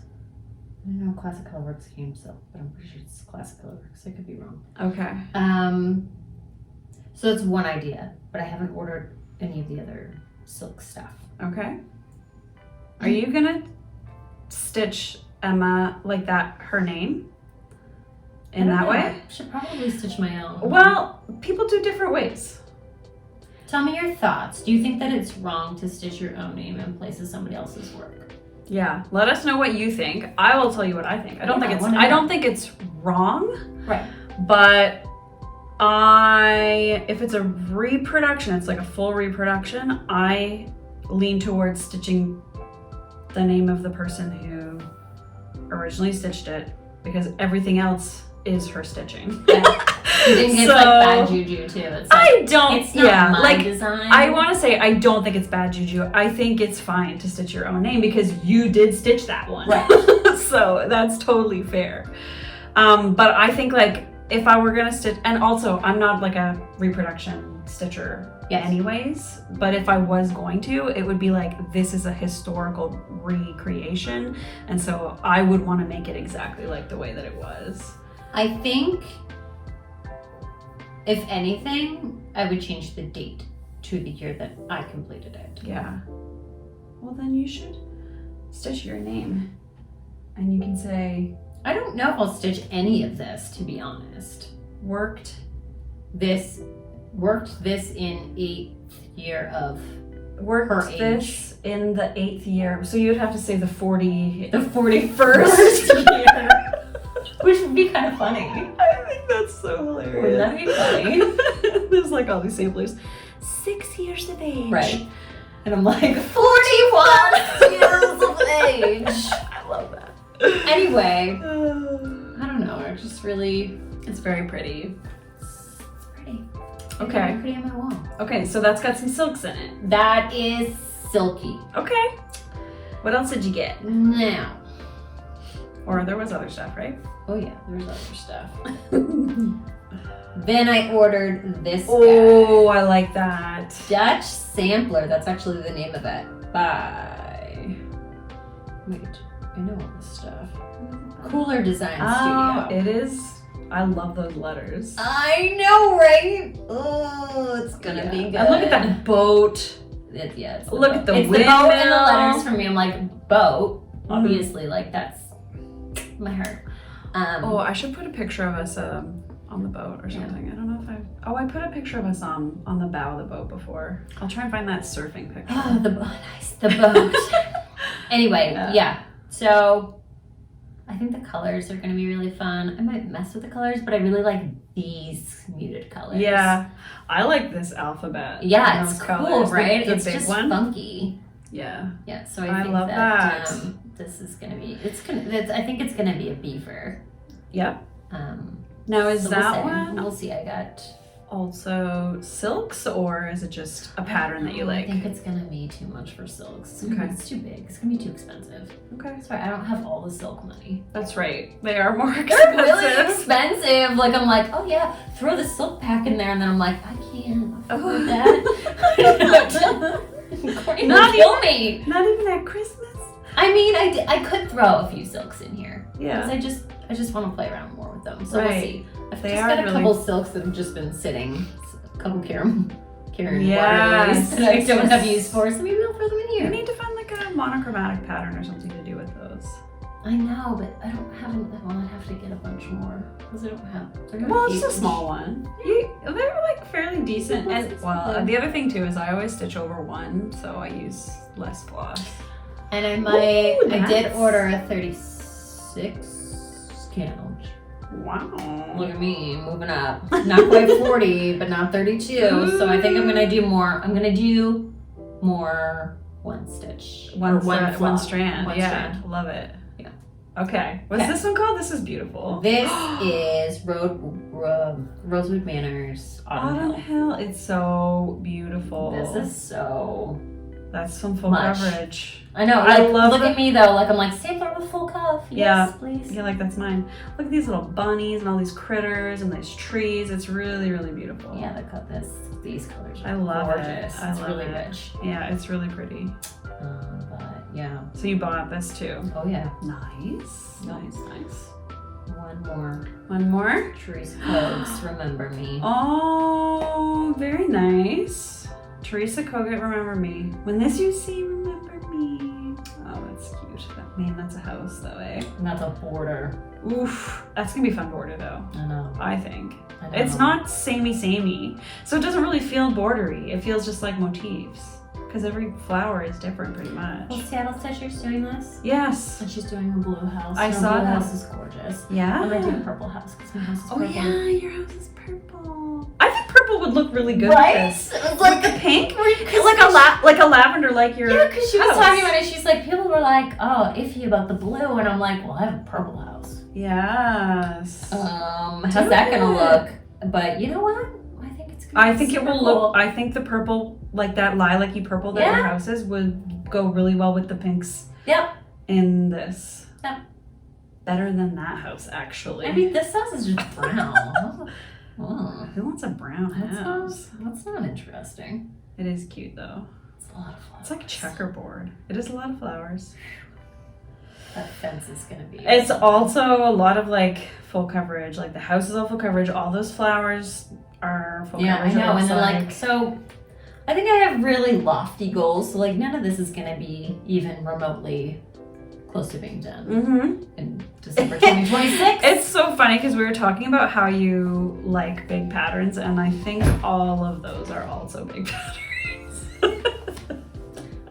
I don't know, Classic Colorworks came silk, but I'm pretty sure it's Classic Colorworks. I could be wrong. Okay. So that's one idea, but I haven't ordered any of the other silk stuff. Okay. Are you gonna stitch Emma like that, her name? In that way? I should probably stitch my own. Well, people do different ways. Tell me your thoughts. Do you think that it's wrong to stitch your own name in place of somebody else's work? Yeah. Let us know what you think. I will tell you what I think. I don't think it's wrong. Right. But if it's a reproduction, it's like a full reproduction, I lean towards stitching the name of the person who originally stitched it, because everything else is her stitching. Yeah. You think it's like bad juju too? It's like, it's not my design. I want to say I don't think it's bad juju. I think it's fine to stitch your own name because you did stitch that one. Right. So that's totally fair. But I think like if I were gonna stitch, and also I'm not like a reproduction stitcher anyways, but if I was going to, it would be like, this is a historical recreation, and so I would want to make it exactly like the way that it was. I think, if anything, I would change the date to the year that I completed it. Yeah. Well, then you should stitch your name, and you can say, I don't know if I'll stitch any of this, to be honest. Worked this in 8th year of her age. This in the 8th year, so you'd have to say the 41st year, which would be kind of funny. I think that's so hilarious. Wouldn't that be funny? There's like all these samplers. 6 years of age. Right. And I'm like, 41 years of age. I love that. Anyway, I don't know. It's very pretty. It's pretty. Okay. It's pretty on my wall. Okay, so that's got some silks in it. That is silky. Okay. What else did you get? Now. Or there was other stuff, right? Oh yeah, there's other stuff. Then I ordered this Oh, guy. I like that. Dutch Sampler. That's actually the name of it. By... Wait, I know all this stuff. Cooler Design Studio. It is. I love those letters. I know, right? Oh, it's gonna be good. And look at that boat. It's look at the it's windmill. the boat and the letters for me. I'm like, boat. Obviously, like that's my heart. I should put a picture of us on the boat or something. I don't know if I put a picture of us on the bow of the boat before. I'll try and find that surfing picture. Oh, the boat. Anyway, yeah. So I think the colors are gonna be really fun. I might mess with the colors, but I really like these muted colors. Yeah, I like this alphabet. Yeah, it's cool, colors. right? The It's big just one. funky. Yeah. Yeah, so I think love that. This is gonna be. I think it's gonna be a beaver. Yep. Now is So that we'll see. one We'll see. I got. also silks, or is it just a pattern that you like? I think it's gonna be too much for silks. Okay. It's too big. It's gonna be too expensive. Okay. Sorry, I don't have all the silk money. That's right. They are more They're expensive. really expensive. Like I'm like, oh yeah, throw the silk pack in there, and then I'm like, I can't afford that. Courtney will kill me. Not even at Christmas. I mean, I could throw a few silks in here. Yeah. Because I just want to play around more with them. So Right. we'll see. I've They just are got a really- couple silks that have just been sitting. A couple Karen Yes. waterlilies that I don't have use for, so maybe I'll throw them in You here. need to find like a monochromatic pattern or something to do with those. I know, but I don't have them. Well, I'd have to get a bunch more because I don't have. They're Well, huge. it's a small one. They're like fairly decent. And well, the other thing too is I always stitch over one, so I use less floss. And I did nice. order a 36 count. Wow. Look at me moving up. Not quite 40, but not 32. So I think I'm gonna do more. I'm gonna do more one stitch. One floss. strand. One yeah. strand. Love it. Yeah. Okay. What's this one called? This is beautiful. This is Rosewood Manors Autumn Hill. It's so beautiful. This is so. That's some full much. coverage. I know. I Like, love look the- at me though. Like I'm like stapler with full cuff. Yeah. Yes, please. Yeah, like that's mine. Look at these little bunnies and all these critters and these trees. It's really, really beautiful. Yeah, these colors are I love gorgeous. it. I It's love really it. rich. Yeah, it's really pretty. But Yeah. So you bought this too. Oh yeah. Nice. Nice. One more. More? Teresa Coates, Remember Me. Oh, very nice. Teresa Kogut, Remember Me. When this you see, remember me. Oh, that's cute. Man, that's a house though, eh? And that's a border. Oof. That's gonna be fun border though. I know. I think. I know. It's not samey. So it doesn't really feel bordery. It feels just like motifs. Because every flower is different pretty much. Well, Seattle Stitcher's doing this. Yes. And she's doing a blue house. I Her saw blue that. house is gorgeous. Yeah. I'm gonna do a purple house because my house is Oh purple. yeah, your house is purple. I think purple would look really good Right? with this. It was like With the pink? Because Like a lavender like your Yeah, because she was house. talking about it. She's like, people were like, oh, iffy about the blue. And I'm like, well, I have a purple house. Yes. How's that gonna look? But you know what? I think it's gonna I be think it super will cool. look, I think the purple, like that lilac-y purple that your Yeah. house is would go really well with the pinks Yep. in this. Yep. Better than that house, actually. I mean, this house is just brown. Oh, Who wants a brown house? that's not interesting. It is cute though. It's a lot of flowers. It's like a checkerboard. It is a lot of flowers. That fence is gonna be. It's also a lot of like full coverage. Like the house is all full coverage. All those flowers are full Yeah, I coverage. know. It And then looks like, so I think I have really lofty goals. So like, none of this is gonna be even remotely close to being done Mm-hmm. in December 2026. It's so funny because we were talking about how you like big patterns, and I think all of those are also big patterns.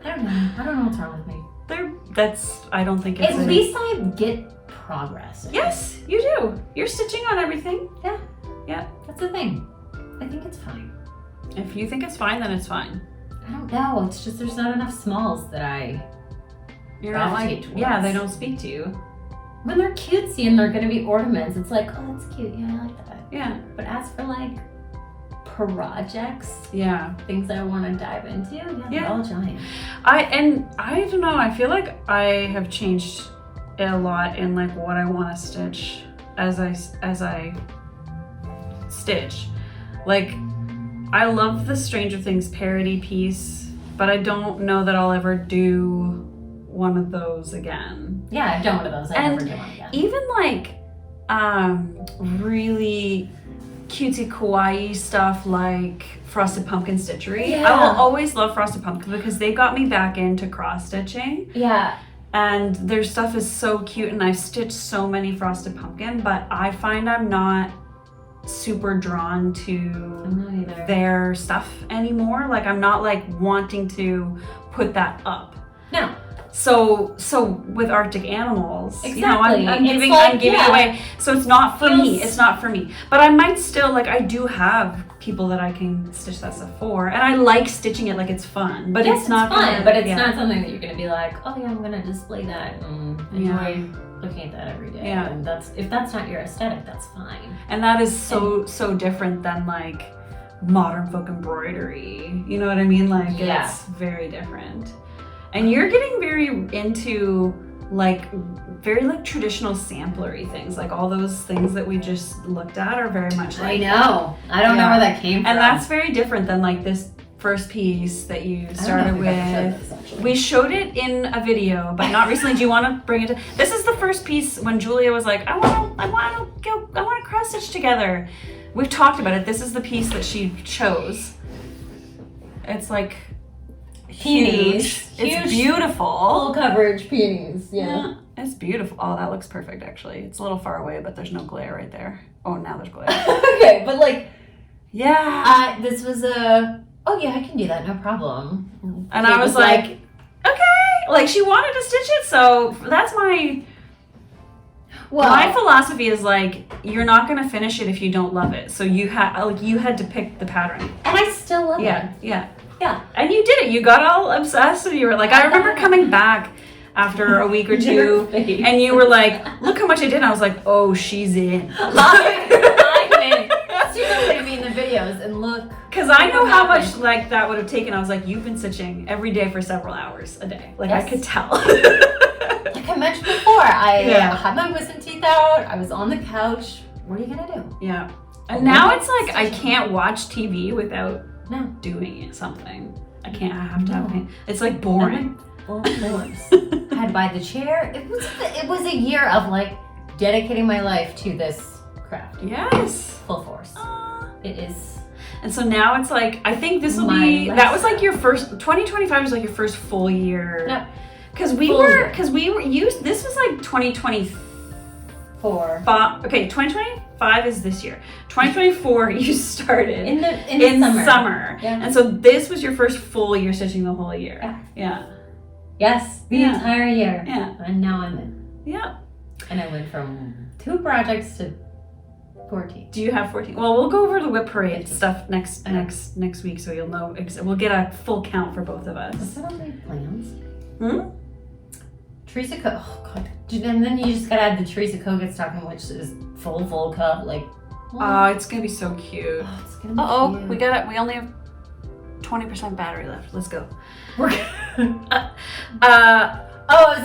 I don't know. I don't know what's wrong with me. I don't think it's At least I get progress. Yes, you do. You're stitching on everything. Yeah. Yeah. That's the thing. I think it's fine. If you think it's fine, then it's fine. I don't know. It's just there's not enough smalls that You're not like, gravitate towards. yeah, they don't speak to you. When they're cutesy and they're gonna be ornaments, it's like, oh, that's cute. Yeah, I like that. Yeah. But as for like projects, Yeah. things I want to dive into, Yeah. they're all giant. I don't know, I feel like I have changed it a lot in like what I want to stitch as I stitch. Like, I love the Stranger Things parody piece, but I don't know that I'll ever do one of those again. Yeah, I've done one of those. I never do one again. Even like really cutesy kawaii stuff like Frosted Pumpkin Stitchery. Yeah. I will always love Frosted Pumpkin because they got me back into cross stitching. Yeah. And their stuff is so cute, and I've stitched so many Frosted Pumpkin, but I find I'm not super drawn to I'm not either. their stuff anymore. Like, I'm not like wanting to put that up. No. So with Arctic Animals, you know, Exactly. I'm It's giving like, I'm giving yeah. away. So it's not for me. Feels- It's not for me. But I might still, like, I do have people that I can stitch that stuff for, and I like stitching it. Like, it's fun, but Yes, it's not fun, gonna, but it's yeah. not something that you're gonna be like, oh yeah, I'm gonna display that and enjoy looking at that every day. Yeah. And if that's not your aesthetic, that's fine. And that is so different than like modern folk embroidery. You know what I mean? Like, Yeah. it's very different. And you're getting very into like very like traditional samplery things. Like all those things that we just looked at are very much like, I know. I don't know Yeah. where that came from. and that's very different than like this first piece that you I don't know started if we've ever showed with. this, actually. We showed it in a video, but not recently. Do you want to bring it to, this is the first piece when Julia was like, I want to cross stitch together. We've talked about it. This is the piece that she chose. It's like Peonies. huge. It's Huge. beautiful. Full coverage peonies. Yeah, it's beautiful. Oh, that looks perfect actually. It's a little far away, but there's no glare right there. Oh, now there's glare. Okay, but like, Yeah. this was a. Oh yeah, I can do that, no problem. And It I was like, okay. Like, she wanted to stitch it, so that's my philosophy is like, you're not gonna finish it if you don't love it. So you had to pick the pattern. and I still love it. Yeah. Yeah. And you did it. You got all obsessed, and you were like, I remember coming back after a week or two, and you were like, look how much I did. And I was like, oh, she's in. See what I mean in the videos and look. Because I know how much happened. like that would have taken. I was like, you've been stitching every day for several hours a day. Like, Yes. I could tell. Like I mentioned before, I Yeah. had my wisdom teeth out. I was on the couch. What are you gonna do? Yeah. And now it's like, I can't watch TV without No. doing something. I have to have No. pain. It's like boring. full force. I had to buy the chair. It was a year of like dedicating my life to this craft. Yes. Full force. It is. And so now it's like, I think this will be, that was like your first, 2025 was like your first full year. No. Because we were used, this was like 2024. Okay, 2025 is this year. 2024 you started in the summer. Yeah. And so this was your first full year stitching the whole year. Yeah. Yes, the entire year. Yeah. And now I'm in. Yeah. And I went from 2 projects to 14. Do you have 14? Well, we'll go over the whip parade stuff next week, so you'll know. We'll get a full count for both of us. Is that on my plans? Teresa oh god. And then you just gotta add the Teresa Kogut stocking, which is full cup. Like, oh, it's gonna be so cute. Oh, it's gonna be cute. We only have 20% battery left. Let's go. We're it's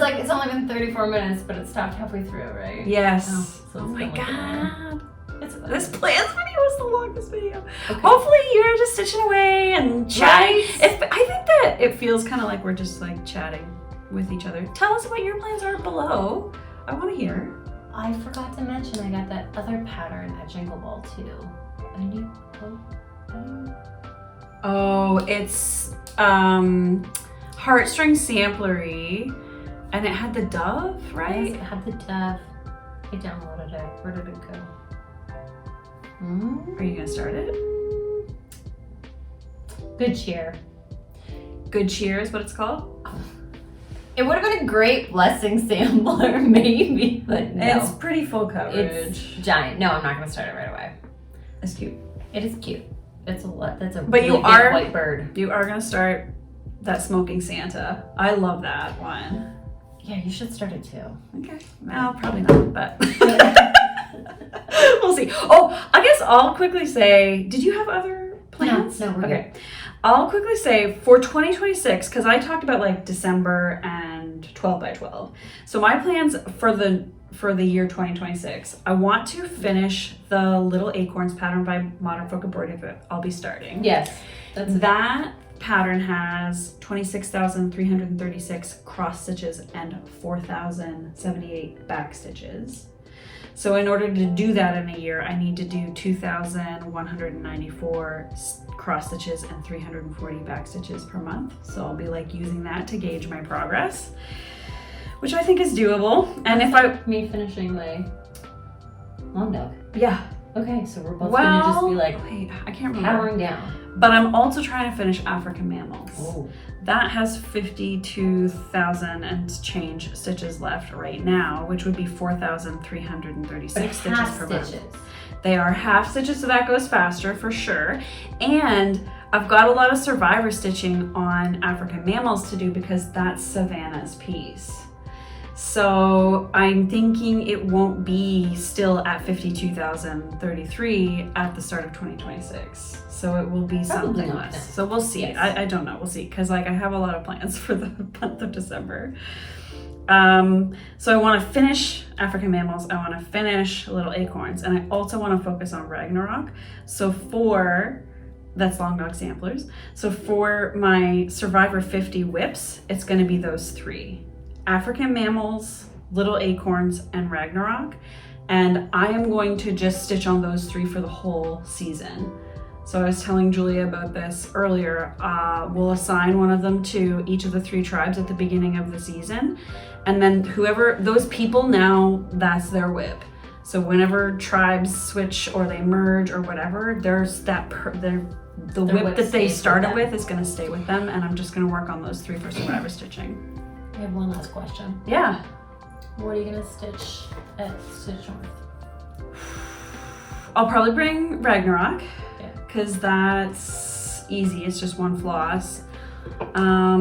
like it's only been 34 minutes, but it stopped halfway through, right? Yes. So oh my god. This plans video is the longest video. Okay. Hopefully you're just stitching away and chatting. Right. I think that it feels kind of like we're just like chatting with each other. Tell us what your plans are below. I want to hear. I forgot to mention I got that other pattern at Jingle Ball too. Oh, it's heartstring samplery, and it had the dove, right? Yes, it had the dove. I downloaded it. Where did it go? Are you gonna start it? Good cheer. Good cheer is what it's called? It would have been a great blessing sampler, maybe, but no. It's pretty full coverage. It's giant. No, I'm not gonna start it right away. It's cute. It is cute. That's a but really you big are white bird. You are gonna start that smoking Santa. I love that one. Yeah, you should start it too. Okay. Well, probably not, but we'll see. Oh, I guess I'll quickly say, did you have other plans? No, we're okay. Good. I'll quickly say for 2026, because I talked about like December and 12 by 12. So my plans for the year 2026, I want to finish the Little Acorns pattern by Modern Folk Embroidery that I'll be starting. Yes. That pattern has 26,336 cross stitches and 4,078 back stitches. So in order to do that in a year, I need to do 2,194 cross stitches and 340 back stitches per month. So I'll be like using that to gauge my progress, which I think is doable. And if me finishing my long dog. Yeah. Okay, so we're both gonna just be like, wait, I can't remember. Powering down. But I'm also trying to finish African Mammals. Oh. That has 52,000 and change stitches left right now, which would be 4,336 stitches per month. They are half stitches, so that goes faster for sure. And I've got a lot of survivor stitching on African Mammals to do because that's Savannah's piece. So I'm thinking it won't be still at 52,033 at the start of 2026. So it will be something less. So we'll see. Yes. I don't know. We'll see. Because like I have a lot of plans for the month of December. So I want to finish African Mammals. I want to finish Little Acorns. And I also want to focus on Ragnarok. So that's Long Dog Samplers. So for my Survivor 50 whips, it's going to be those 3. African Mammals, Little Acorns, and Ragnarok. And I am going to just stitch on those 3 for the whole season. So I was telling Julia about this earlier. We'll assign one of them to each of the 3 tribes at the beginning of the season. And then those people now, that's their whip. So whenever tribes switch or they merge or whatever, there's the whip that they started with is gonna stay with them. And I'm just gonna work on those 3 for Survivor stitching. I have one last question. Yeah. What are you gonna stitch at Stitch North? I'll probably bring Ragnarok because that's easy. It's just 1 floss. I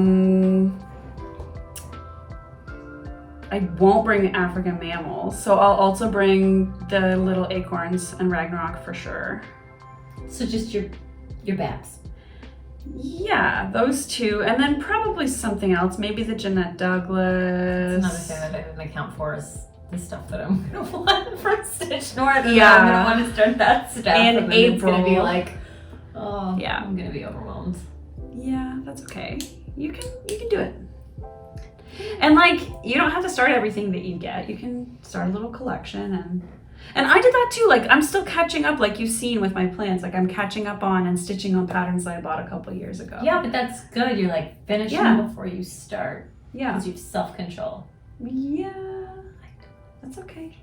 won't bring African Mammals, so I'll also bring the Little Acorns and Ragnarok for sure. So just your babs. Yeah, those 2, and then probably something else. Maybe the Jeanette Douglas. That's another thing that I didn't account for is the stuff that I'm gonna want from Stitch North. And yeah, I'm gonna want to start that stuff. And April. It's gonna be like, oh, yeah, I'm gonna be overwhelmed. Yeah, that's okay. You can do it. And like, you don't have to start everything that you get. You can start a little collection and I did that too. Like, I'm still catching up, like you've seen with my plants. Like, I'm catching up on and stitching on patterns that I bought a couple years ago. Yeah, but that's good. You're like finishing before you start. Yeah. Because you have self-control. Yeah. That's okay.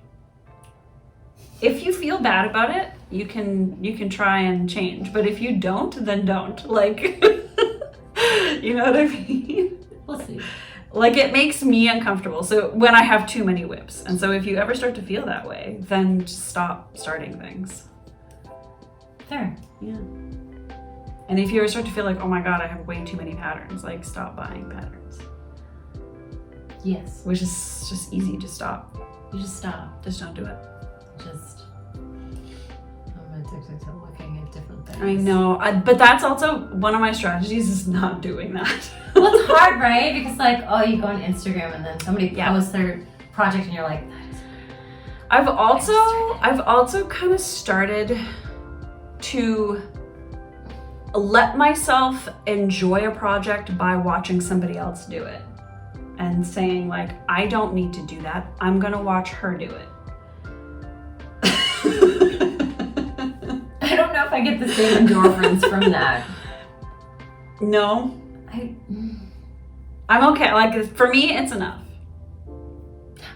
If you feel bad about it, you can try and change. But if you don't, then don't. Like, you know what I mean? We'll see. Like, it makes me uncomfortable. So when I have too many whips. And so if you ever start to feel that way, then just stop starting things. Fair. Yeah. And if you ever start to feel like, oh my God, I have way too many patterns, like stop buying patterns. Yes. Which is just easy to stop. You just stop. Just don't do it. I'm addicted to looking at different things. I know, but that's also one of my strategies is not doing that. Well, it's hard, right? Because like, oh, you go on Instagram and then somebody posts their project and you're like, that is... I've also kind of started to let myself enjoy a project by watching somebody else do it and saying like, I don't need to do that. I'm gonna watch her do it. I don't know if I get the same endorphins from that. No. I'm okay. Like, for me, it's enough.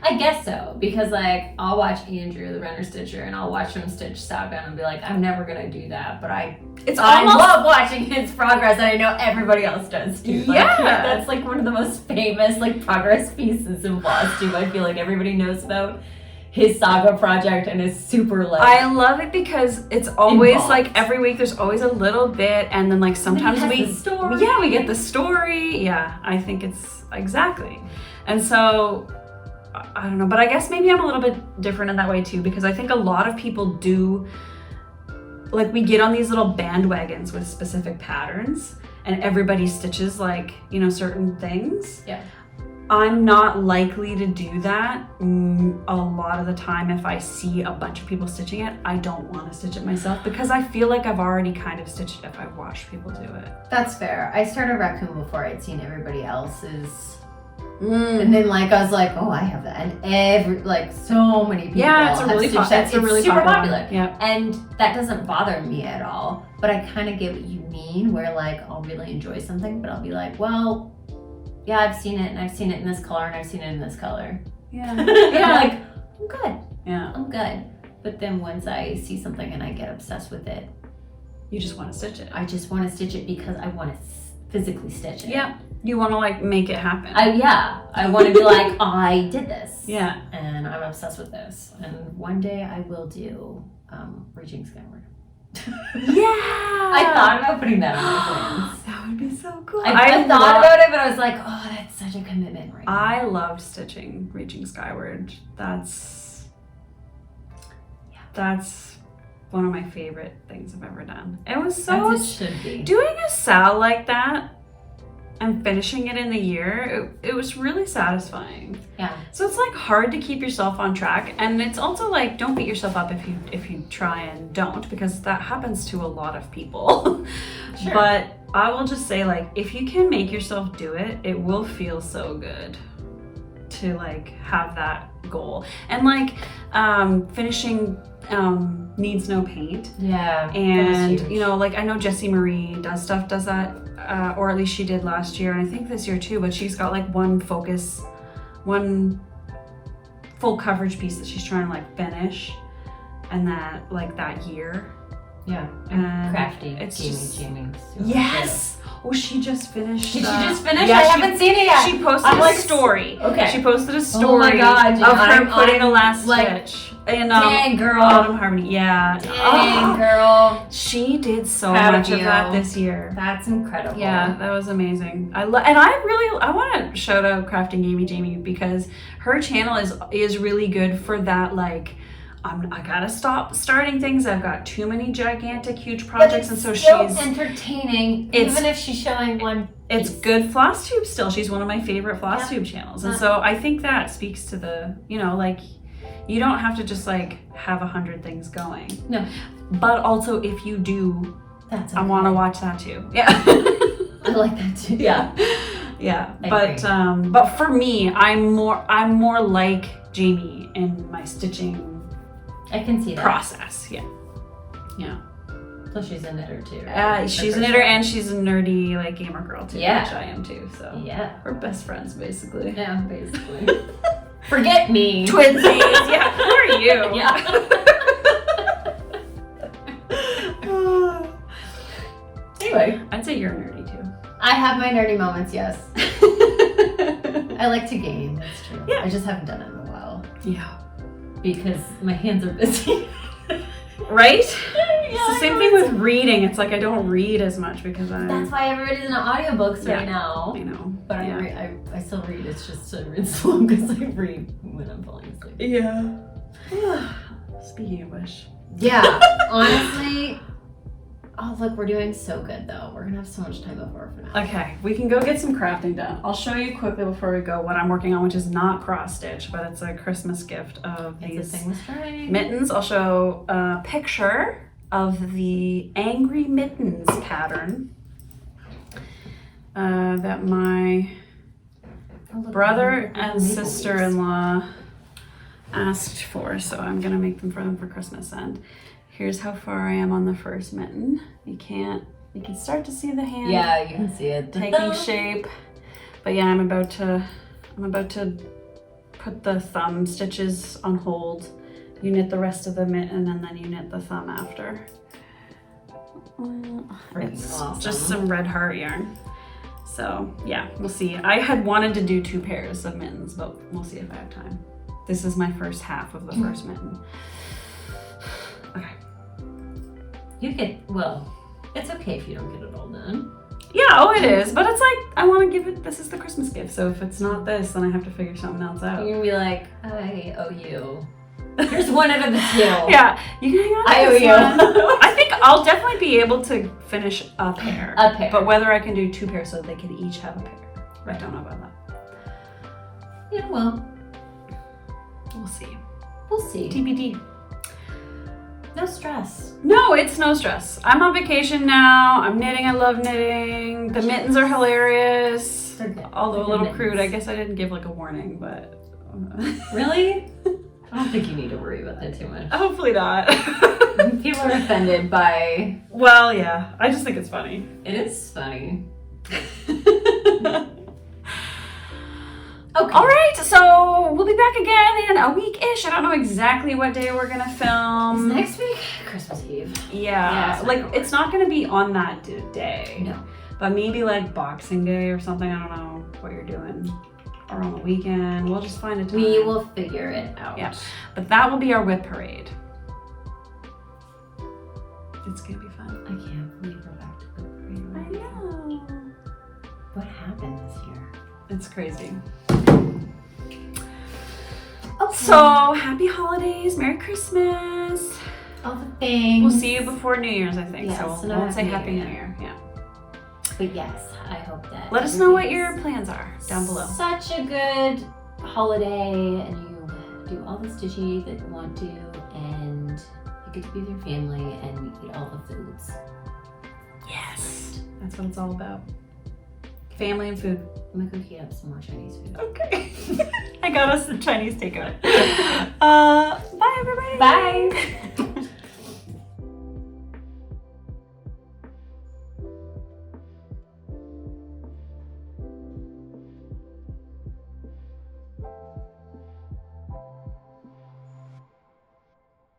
I guess so, because like I'll watch Andrew, the Renner Stitcher, and I'll watch him stitch Saga and be like, I'm never gonna do that, but I love watching his progress, and I know everybody else does too. Like, yeah, that's like one of the most famous like progress pieces in Floss too. I feel like everybody knows about his Saga project and is super like. I love it because it's always involved. like every week there's always a little bit, and then like sometimes we the story. Yeah, we get the story. Yeah, I think it's exactly, and so. I don't know, but I guess maybe I'm a little bit different in that way too, because I think a lot of people do, like, we get on these little bandwagons with specific patterns and everybody stitches like, you know, certain things. Yeah. I'm not likely to do that. A lot of the time, if I see a bunch of people stitching it, I don't want to stitch it myself because I feel like I've already kind of stitched it if I've watched people do it. That's fair. I started Raccoon before I'd seen everybody else's. And then like I was like, oh, I have that, and like so many people. Yeah, it's a really super popular. Yeah, and that doesn't bother me at all. But I kind of get what you mean, where like I'll really enjoy something, but I'll be like, well, yeah, I've seen it, and I've seen it in this color, and I've seen it in this color. Yeah, yeah, like I'm good. Yeah, I'm good. But then once I see something and I get obsessed with it, you just want to stitch it. I just want to stitch it because I want to physically stitch it. Yeah. You want to like make it happen. I want to be like, I did this. Yeah. And I'm obsessed with this. And one day I will do Reaching Skyward. Yeah. I thought about putting that on my plans. That would be so cool. I thought about it, but I was like, oh, that's such a commitment right now. I loved stitching Reaching Skyward. That's one of my favorite things I've ever done. It was so as it should be. Doing a sal like that and finishing it in the year, it was really satisfying. Yeah. So it's like hard to keep yourself on track, and it's also like don't beat yourself up if you try and don't, because that happens to a lot of people. Sure. But I will just say, like, if you can make yourself do it, it will feel so good to like have that goal. And like finishing Needs No Paint. Yeah. And you know, like I know Jessie Marie does that, or at least she did last year, and I think this year too, but she's got like one full coverage piece that she's trying to like finish, and that year. Yeah. And crafty. It's Jamie. Yes. Oh, she just finished. Did she just finish? Yeah, I haven't seen it yet. She posted a story. Okay. She posted a story Oh my God, of her putting a last like, stitch. And dang, girl. Autumn Harmony. Yeah. Dang, girl. She did so Proud much of of that you. this year. That's incredible. Yeah, that was amazing. I want to shout out Crafting Jamie because her channel is really good for that. Like, I gotta stop starting things. I've got too many gigantic, huge projects, and so she's entertaining. Even if she's showing one. It's good floss tube still. She's one of my favorite floss tube channels, and so I think that speaks to the, you know, like, you don't have to just like have 100 things going. No. But also, if you do, that's okay. I want to watch that too. Yeah. I like that too. Yeah. Yeah, I but for me, I'm more like Jamie in my stitching I can see that. process. Yeah. Plus she's a knitter too. She's a knitter and she's a nerdy like gamer girl too, Yeah. which I am too. So Yeah. we're best friends basically. Yeah, basically. Forget me. Twinsies. Yeah. Who are you? Yeah. Anyway, I'd say you're nerdy too. I have my nerdy moments, yes. I like to game, that's true. Yeah. I just haven't done it in a while Yeah. because my hands are busy. Right? Yeah, It's the same thing with reading. It's like I don't read as much because That's why everybody's in audiobooks Yeah. right now. I know. But Yeah. I still read. It's just I read slow because I read when I'm falling asleep. Yeah. Speaking of which. Yeah, honestly. Oh, look, we're doing so good though. We're gonna have so much time before for now. Okay, we can go get some crafting done. I'll show you quickly before we go what I'm working on, which is not cross stitch, but it's a Christmas gift of It's these a thing with string. mittens. I'll show a picture of the Angry Mittens pattern that my Oh, look, brother look, and maple sister-in-law asked for, so I'm gonna make them for Christmas. And here's how far I am on the first mitten. You can start to see the hand. leaves. Yeah, you can see it. Taking shape. But yeah, I'm about to put the thumb stitches on hold. You knit the rest of the mitten and then you knit the thumb after. It's awesome. just some red heart yarn. So yeah, we'll see. I had wanted to do 2 pairs of mittens, but we'll see if I have time. This is my first half of the first mitten. Okay. It's okay if you don't get it all done. Yeah, oh it is, but it's like, I want to give it, this is the Christmas gift, so if it's not this, then I have to figure something else out. You're gonna be like, I owe you. Here's one out of the 2. Yeah, you can hang on to I owe this you. one. I think I'll definitely be able to finish a pair. A pair. But whether I can do 2 pairs so they can each have a pair, I don't know about that. Yeah, well, We'll see. we'll see. TBD. No stress. No, it's no stress. I'm on vacation now. I'm knitting. I love knitting. The mittens are hilarious. They're good. Although a They're little good crude. mittens. I guess I didn't give like a warning, but Really? I don't think you need to worry about that too much. hopefully not. People are offended by. Well, yeah. I just think it's funny. It is funny. Okay. All right, so we'll be back again in a week-ish. I don't know exactly what day we're gonna film. Next week, Christmas Eve. Yeah, it's like not gonna it's not gonna be on that day. No. But maybe like Boxing Day or something. I don't know what you're doing. Or on the weekend. We'll just find a time. We will figure it out. Yeah. But that will be our whip parade. It's gonna be fun. I can't believe we're back to the parade. I know. What happened this year? It's crazy. Okay. So happy holidays, Merry Christmas. all the things. We'll see you before New Year's, I think. Yes, So and we'll say Happy Happy New New Year. Year. Yeah. But yes, I hope that. Let us know what everything's your plans are down below. Such a good holiday, and you do all the stitchy that you want to, and you get to be with your family, and we eat all the foods. Yes. That's what it's all about. Family and food. I'm gonna go heat up some more Chinese food. Okay. I got us the Chinese takeout. Bye, everybody. Bye.